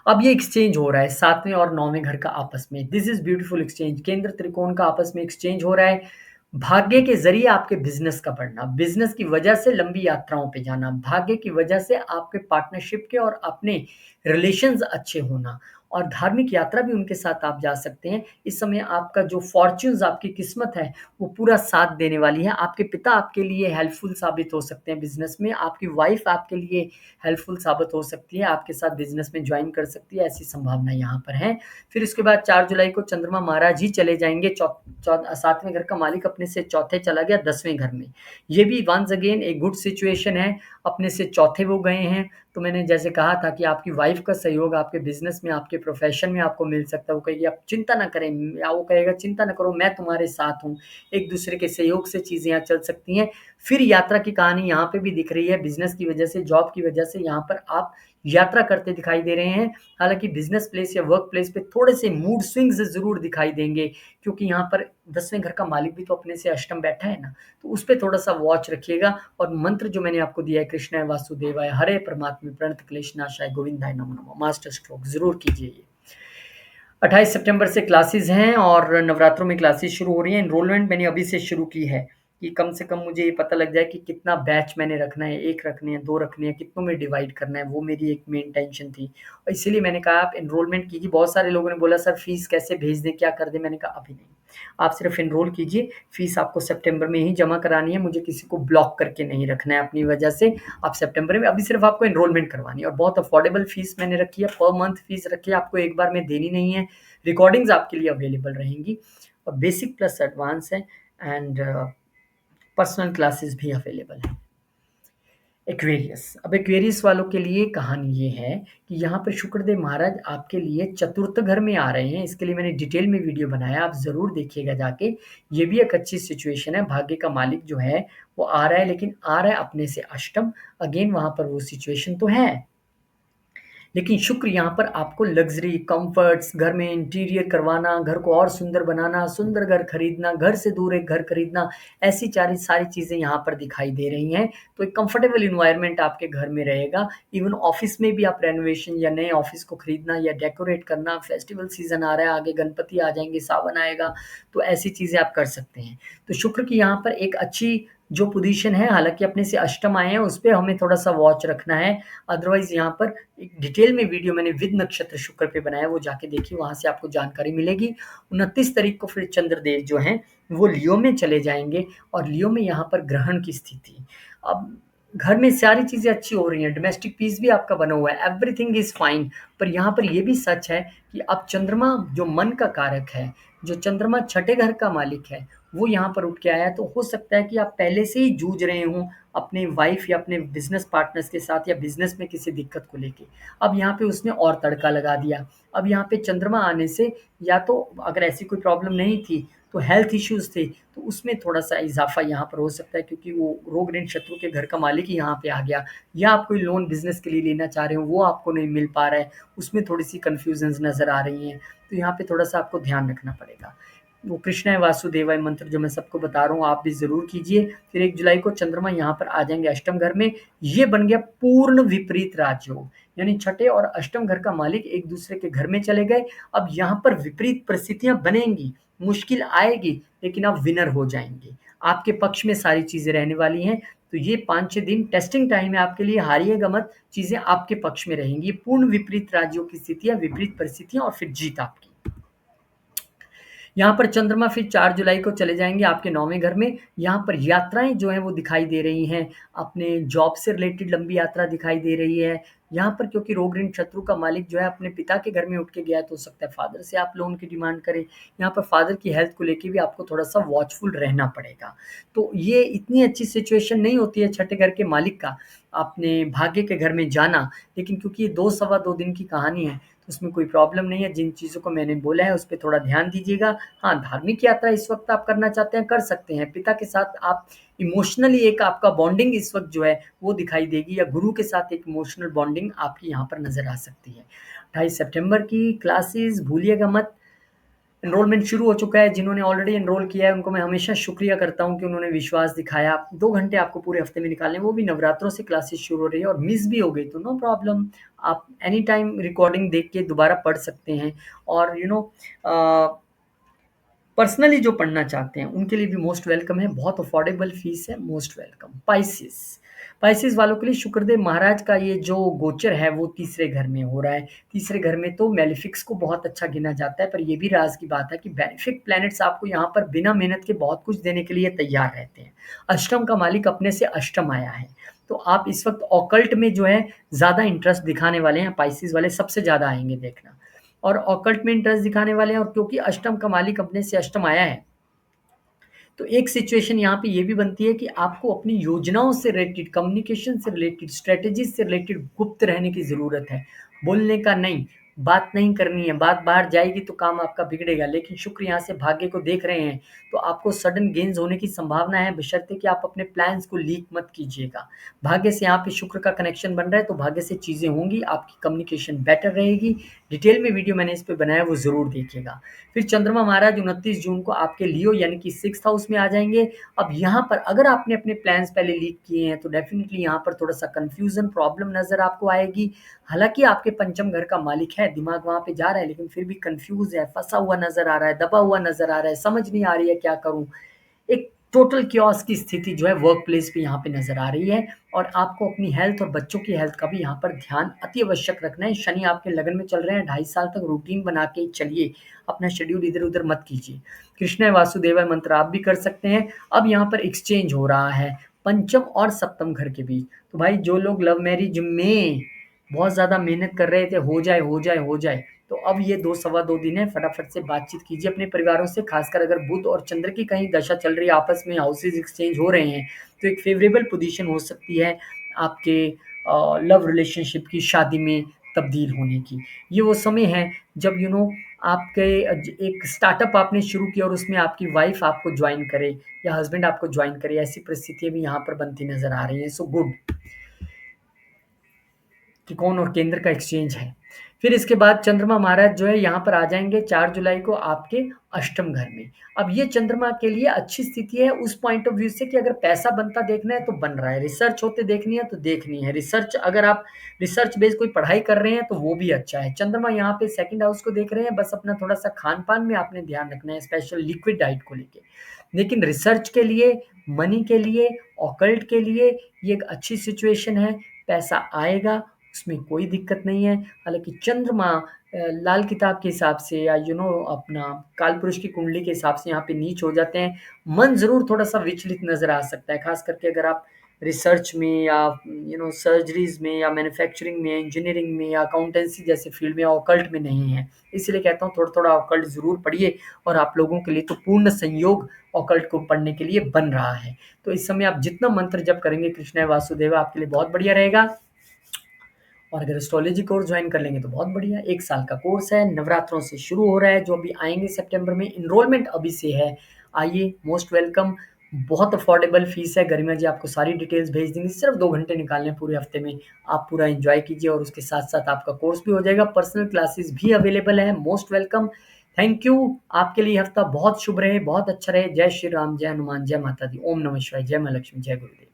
अब ये एक्सचेंज हो रहा है 7वें और 9वें घर का आपस में। This is beautiful exchange. केंद्र त्रिकोण का आपस में एक्सचेंज हो रहा है। भाग्य के ज़रिए आपके बिज़नेस का बढ़ना, बिज़नेस की वजह से लंबी यात्राओं पे जाना, भाग्य की वजह से आपके पार्टनरशिप के और अपने रिलेशंस अच्छे होना, और धार्मिक यात्रा भी उनके साथ आप जा सकते हैं। इस समय आपका जो फॉर्च्यून्स, आपकी किस्मत है, वो पूरा साथ देने वाली है। आपके पिता आपके लिए हेल्पफुल साबित हो सकते हैं बिज़नेस में, आपकी वाइफ़ आपके लिए हेल्पफुल साबित हो सकती है, आपके साथ बिज़नेस में जॉइन कर सकती है, ऐसी संभावना यहाँ पर है। फिर इसके बाद 4 जुलाई को चंद्रमा महाराज ही चले जाएँगे, 7वें घर का मालिक अपने से चौथे चला गया 10वें घर में। ये भी वन्स अगेन एक गुड सिचुएशन है, अपने से चौथे वो गए हैं। तो मैंने जैसे कहा था कि आपकी वाइफ़ का सहयोग आपके बिज़नेस में, आपके प्रोफ़ेशन में आपको मिल सकता है। वो कहेगी आप चिंता ना करें, या वो कहेगा चिंता ना करो, मैं तुम्हारे साथ हूँ। एक-दूसरे के सहयोग से चीज़ें यहाँ चल सकती हैं। फिर यात्रा की कहानी यहाँ पे भी दिख रही है, बिज़नेस की वजह से, जॉब की वजह से यहाँ पर आप यात्रा करते दिखाई दे रहे हैं। हालाँकि बिज़नेस प्लेस या वर्क प्लेस पे थोड़े-से मूड स्विंग्स ज़रूर दिखाई देंगे, क्योंकि यहाँ पर 10वें घर का मालिक भी तो अपने से अष्टम बैठा है ना, तो उस पे थोड़ा-सा वॉच रखिएगा। और मंत्र जो मैंने आपको दिया है, कृष्णाय वासुदेवाय, हरे परमात्मे, प्रणत क्लेशनाशाय, गोविंदाय नमो नमः, मास्टर स्ट्रोक ज़रूर कीजिए ये। 28 सितंबर से क्लासेस हैं और नवरात्रों में क्लासेस शुरू हो रही हैं। एनरोलमेंट मैंने अभी से शुरू की है। कि कम से कम मुझे ये पता लग जाए कि कितना बैच मैंने रखना है, 1 रखने हैं, 2 रखने हैं, कितनों में डिवाइड करना है, वो मेरी एक मेन टेंशन थी। और इसीलिए मैंने कहा आप एनरोलमेंट कीजिए। बहुत सारे लोगों ने बोला सर फीस कैसे भेज दें, क्या कर दें? मैंने कहा अभी नहीं, आप सिर्फ़ एनरोल कीजिए, फीस आपको सितंबर में ही जमा करानी है, मुझे किसी को ब्लॉक करके नहीं रखना है अपनी वजह से। आप सितंबर में अभी सिर्फ़ आपको एनरोलमेंट करवानी है और बहुत अफोर्डेबल फीस मैंने रखी है, पर मंथ फीस रखी है, आपको एक बार में देनी नहीं है। रिकॉर्डिंग्स आपके लिए अवेलेबल रहेंगी और बेसिक प्लस एडवांस है एंड पर्सनल क्लासेस भी अवेलेबल हैं। एक्वेरियस, अब एक्वेरियस वालों के लिए कहानी ये है कि यहाँ पर शुक्रदेव महाराज आपके लिए चतुर्थ घर में आ रहे हैं। इसके लिए मैंने डिटेल में वीडियो बनाया, आप ज़रूर देखिएगा जाके। ये भी एक अच्छी सिचुएशन है, भाग्य का मालिक जो है वो आ रहा है, लेकिन आ रहा है अपने से अष्टम। अगेन वहाँ पर वो सिचुएशन तो है, लेकिन शुक्र यहाँ पर आपको लग्ज़री, कम्फ़र्ट्स, घर में इंटीरियर करवाना, घर को और सुंदर बनाना, सुंदर घर खरीदना, घर से दूर एक घर खरीदना, ऐसी चारी सारी चीज़ें यहाँ पर दिखाई दे रही हैं। तो एक कंफर्टेबल एनवायरनमेंट आपके घर में रहेगा। इवन ऑफ़िस में भी आप रेनोवेशन या नए ऑफ़िस को खरीदना या डेकोरेट करना, फेस्टिवल सीज़न आ रहा है, आगे गणपति आ जाएँगे, सावन आएगा, तो ऐसी चीज़ें आप कर सकते हैं। तो शुक्र की यहाँ पर एक अच्छी जो पोज़ीशन है, हालाँकि अपने से अष्टम आए हैं, उस पे हमें थोड़ा-सा वॉच रखना है। अदरवाइज़ यहाँ पर एक डिटेल में वीडियो मैंने विद नक्षत्र शुक्र पे बनाया, वो जाके देखिए, वहाँ से आपको जानकारी मिलेगी। 29 तारीख को फिर चंद्रदेव जो हैं, वो लियो में चले जाएँगे और लियो में यहाँ पर ग्रहण की स्थिति। अब घर में सारी चीज़ें अच्छी हो रही हैं, डोमेस्टिक पीस भी आपका बना हुआ है, एवरीथिंग इज़ फाइन। पर यहाँ पर ये भी सच है कि अब चंद्रमा जो मन का कारक है, जो चंद्रमा छठे घर का मालिक है, वो यहाँ पर उठ के आया है। तो हो सकता है कि आप पहले से ही जूझ रहे हों अपने वाइफ़ या अपने बिज़नेस पार्टनर्स के साथ या बिज़नेस में किसी दिक्कत को लेके। अब यहाँ पे उसने और तड़का लगा दिया। अब यहाँ पे चंद्रमा आने से या तो अगर ऐसी कोई प्रॉब्लम नहीं थी, तो हेल्थ इश्यूज़ थे, तो उसमें थोड़ा-सा इज़ाफ़ा यहाँ पर हो सकता है, क्योंकि वो रोग ऋण शत्रु के घर का मालिक ही यहाँ पे आ गया। या आप कोई लोन बिज़नेस के लिए लेना चाह रहे हो, वो आपको नहीं मिल पा रहा है, उसमें थोड़ी-सी कन्फ्यूज़न्स नज़र आ रही हैं। तो यहाँ पे थोड़ा-सा आपको ध्यान रखना पड़ेगा। वो कृष्णाय वासुदेवाय मंत्र जो मैं सबको बता रहा हूँ, आप भी ज़रूर कीजिए। फिर 1 जुलाई को चंद्रमा यहाँ पर आ जाएँगे अष्टम घर में। ये बन गया पूर्ण विपरीत राजयोग, यानी छठे और अष्टम घर का मालिक एक दूसरे के घर में चले गए। अब यहाँ पर विपरीत परिस्थितियाँ बनेंगी, मुश्किल आएगी, लेकिन आप विनर हो जाएँगे। आपके पक्ष में सारी चीज़ें रहने वाली हैं। तो ये 5-6 दिन टेस्टिंग टाइम है आपके लिए, हारिएगा मत, चीज़ें आपके पक्ष में रहेंगी। पूर्ण विपरीत राजयोग की स्थितियाँ, विपरीत परिस्थितियाँ और फिर जीत आपकी। यहाँ पर चंद्रमा फिर 4 जुलाई को चले जाएँगे आपके 9वें घर में। यहाँ पर यात्राएँ जो हैं वो दिखाई दे रही हैं। अपने जॉब से रिलेटेड लंबी यात्रा दिखाई दे रही है। यहाँ पर क्योंकि रोग ऋण शत्रु का मालिक जो है अपने पिता के घर में उठ के गया है, तो हो सकता है फादर से आप लोन की डिमांड करें। यहाँ पर फादर की हेल्थ को लेके भी आपको थोड़ा-सा वॉचफुल रहना पड़ेगा। तो ये इतनी अच्छी सिचुएशन नहीं होती है छठे घर के मालिक का अपने भाग्य के घर में जाना, लेकिन क्योंकि ये 2 सवा 2 दिन की कहानी है, तो उसमें कोई प्रॉब्लम नहीं है। जिन चीज़ों को मैंने बोला है, उस पे थोड़ा ध्यान दीजिएगा। हाँ, धार्मिक यात्रा इस वक़्त आप करना चाहते हैं, कर सकते हैं। पिता के साथ आप इमोशनली एक आपका बॉन्डिंग इस वक़्त जो है, वो दिखाई देगी, या गुरु के साथ एक इमोशनल बॉन्डिंग आपकी यहाँ पर नज़र आ सकती है। 28 सितंबर की क्लासेस भूलिएगा मत। एनरोलमेंट शुरू हो चुका है। जिन्होंने ऑलरेडी एनरोल किया है, उनको मैं हमेशा शुक्रिया करता हूँ कि उन्होंने विश्वास दिखाया। 2 घंटे आपको पूरे हफ्ते में निकालने हैं, वो भी नवरात्रों से क्लासेस शुरू हो रही है और मिस भी हो गई तो नो प्रॉब्लम, आप एनी टाइम रिकॉर्डिंग देख के दोबारा पढ़ सकते हैं। और अ, पर्सनली जो पढ़ना चाहते हैं उनके लिए भी मोस्ट वेलकम है, बहुत अफोर्डेबल फीस है, मोस्ट वेलकम। पाइसेस, पाइसेस वालों के लिए शुक्रदेव महाराज का ये जो गोचर है वो तीसरे घर में हो रहा है। तीसरे घर में तो मेलेफिक्स को बहुत अच्छा गिना जाता है, पर ये भी राज की बात है कि बेनिफिक प्लैनेट्स आपको यहाँ पर बिना मेहनत के बहुत कुछ देने के लिए तैयार रहते हैं। अष्टम का मालिक अपने से अष्टम आया है, तो आप इस वक्त ऑकल्ट में जो है ज़्यादा इंटरेस्ट दिखाने वाले हैं। पाइसेस वाले सबसे ज़्यादा आएंगे देखना, और ऑकल्ट में इंटरेस्ट दिखाने वाले हैं। और क्योंकि अष्टम का मालिक अपने से अष्टम आया है, तो एक सिचुएशन यहाँ पे ये भी बनती है कि आपको अपनी योजनाओं से रिलेटेड, कम्युनिकेशन से रिलेटेड, स्ट्रेटेजीज से रिलेटेड गुप्त रहने की ज़रूरत है। बोलने का नहीं, बात नहीं करनी है। बात बाहर जाएगी तो काम आपका बिगड़ेगा। लेकिन शुक्र यहाँ से भाग्य को देख रहे हैं, तो आपको सडन गेन्स होने की संभावना है, बशर्ते कि आप अपने प्लान्स को लीक मत कीजिएगा। भाग्य से यहाँ पे शुक्र का कनेक्शन बन रहा है, तो भाग्य से चीज़ें होंगी, आपकी कम्युनिकेशन बेटर रहेगी। डिटेल में वीडियो मैंने इस पे बनाया, वो ज़रूर देखिएगा। फिर चंद्रमा महाराज 29 जून को आपके लियो यानी कि 6th हाउस में आ जाएँगे। अब यहाँ पर अगर आपने अपने प्लान्स पहले लीक किए हैं, तो डेफ़िनिटली यहाँ पर थोड़ा-सा कन्फ्यूज़न, प्रॉब्लम नज़र आपको आएगी। हालाँकि आपके पंचम घर का मालिक है, दिमाग वहाँ पे जा रहा है, लेकिन फिर भी कन्फ्यूज़ है, फँसा हुआ नज़र आ रहा है, दबा हुआ नज़र आ रहा है, समझ नहीं आ रही है क्या करूँ? एक टोटल कियोस्क की स्थिति जो है वर्क प्लेस पे यहाँ पे नज़र आ रही है और आपको अपनी हेल्थ और बच्चों की हेल्थ का भी यहाँ पर ध्यान अति आवश्यक रखना है। शनि आपके लगन में चल रहे हैं, 2.5 साल तक रूटीन बना के चलिए, अपना शेड्यूल इधर-उधर मत कीजिए। कृष्णाय वासुदेवाय मंत्र आप भी कर सकते हैं। अब यहाँ पर एक्सचेंज हो रहा है पंचम और सप्तम घर के बीच। तो भाई जो लोग लव मैरिज में बहुत ज़्यादा मेहनत कर रहे थे, हो जाए, हो जाए, हो जाए, तो अब ये 2 सवा 2 दिन है, फटाफट से बातचीत कीजिए अपने परिवारों से, खासकर अगर बुध और चंद्र की कहीं दशा चल रही है, आपस में हाउसेज़ एक्सचेंज हो रहे हैं, तो एक फ़ेवरेबल पोज़ीशन हो सकती है आपके लव रिलेशनशिप की शादी में तब्दील होने की। ये वो समय है जब आपके एक स्टार्टअप आपने शुरू किया और उसमें आपकी वाइफ़ आपको जॉइन करे या हस्बैंड आपको जॉइन करे, ऐसी परिस्थितियाँ भी यहाँ पर बनती नज़र आ रही हैं। So good. त्रिकोण और केंद्र का एक्सचेंज है। फिर इसके बाद चंद्रमा महाराज जो है यहाँ पर आ जाएँगे 4 जुलाई को आपके अष्टम घर में। अब ये चंद्रमा के लिए अच्छी स्थिति है उस पॉइंट ऑफ व्यू से कि अगर पैसा बनता देखना है तो बन रहा है, रिसर्च होते देखनी है तो देखनी है। रिसर्च अगर आप रिसर्च बेस्ड कोई पढ़ाई कर रहे हैं तो वो भी अच्छा है। चंद्रमा यहाँ पे सेकंड हाउस को देख रहे हैं, बस अपना थोड़ा-सा खान-पान में आपने ध्यान रखना है, स्पेशल लिक्विड डाइट को लेके। लेकिन रिसर्च के लिए, मनी के लिए, ऑकल्ट के लिए ये एक अच्छी सिचुएशन है, पैसा आएगा, उसमें कोई दिक्कत नहीं है। हालाँकि चंद्रमा लाल किताब के हिसाब से या अपना कालपुरुष की कुंडली के हिसाब से यहाँ पे नीच हो जाते हैं। मन ज़रूर थोड़ा-सा विचलित नज़र आ सकता है, ख़ास करके अगर आप रिसर्च में या सर्जरीज़ में या मैन्युफैक्चरिंग में, इंजीनियरिंग में या अकाउंटेंसी जैसे फ़ील्ड में या ऑकल्ट में नहीं हैं। इसलिए कहता हूँ थोड़ा-थोड़ा ऑकल्ट ज़रूर पढ़िए और आप लोगों के लिए तो पूर्ण संयोग ऑकल्ट को पढ़ने के लिए बन रहा है। तो इस समय आप जितना मंत्र जप करेंगे कृष्णाय वासुदेवा आपके लिए बहुत बढ़िया रहेगा। और अगर एस्ट्रोलॉजी कोर्स ज्वाइन कर लेंगे तो बहुत बढ़िया। 1 साल का कोर्स है, नवरात्रों से शुरू हो रहा है, जो अभी आएँगे सितंबर में, एनरोलमेंट अभी से है। आइए, मोस्ट वेलकम। बहुत अफोर्डेबल फीस है, गरिमा जी आपको सारी डिटेल्स भेज देंगी, सिर्फ 2 घंटे निकालने हैं पूरे हफ्ते में। आप पूरा एन्जॉय कीजिए और उसके साथ-साथ आपका कोर्स भी हो जाएगा, पर्सनल क्लासेस भी अवेलेबल है, मोस्ट वेलकम। Thank you. आपके लिए हफ्ता बहुत शुभ रहे, बहुत अच्छा रहे। जय श्री राम, जय हनुमान, जय माता दी। ओम नमः शिवाय, जय माँ लक्ष्मी, जय गुरुदेव।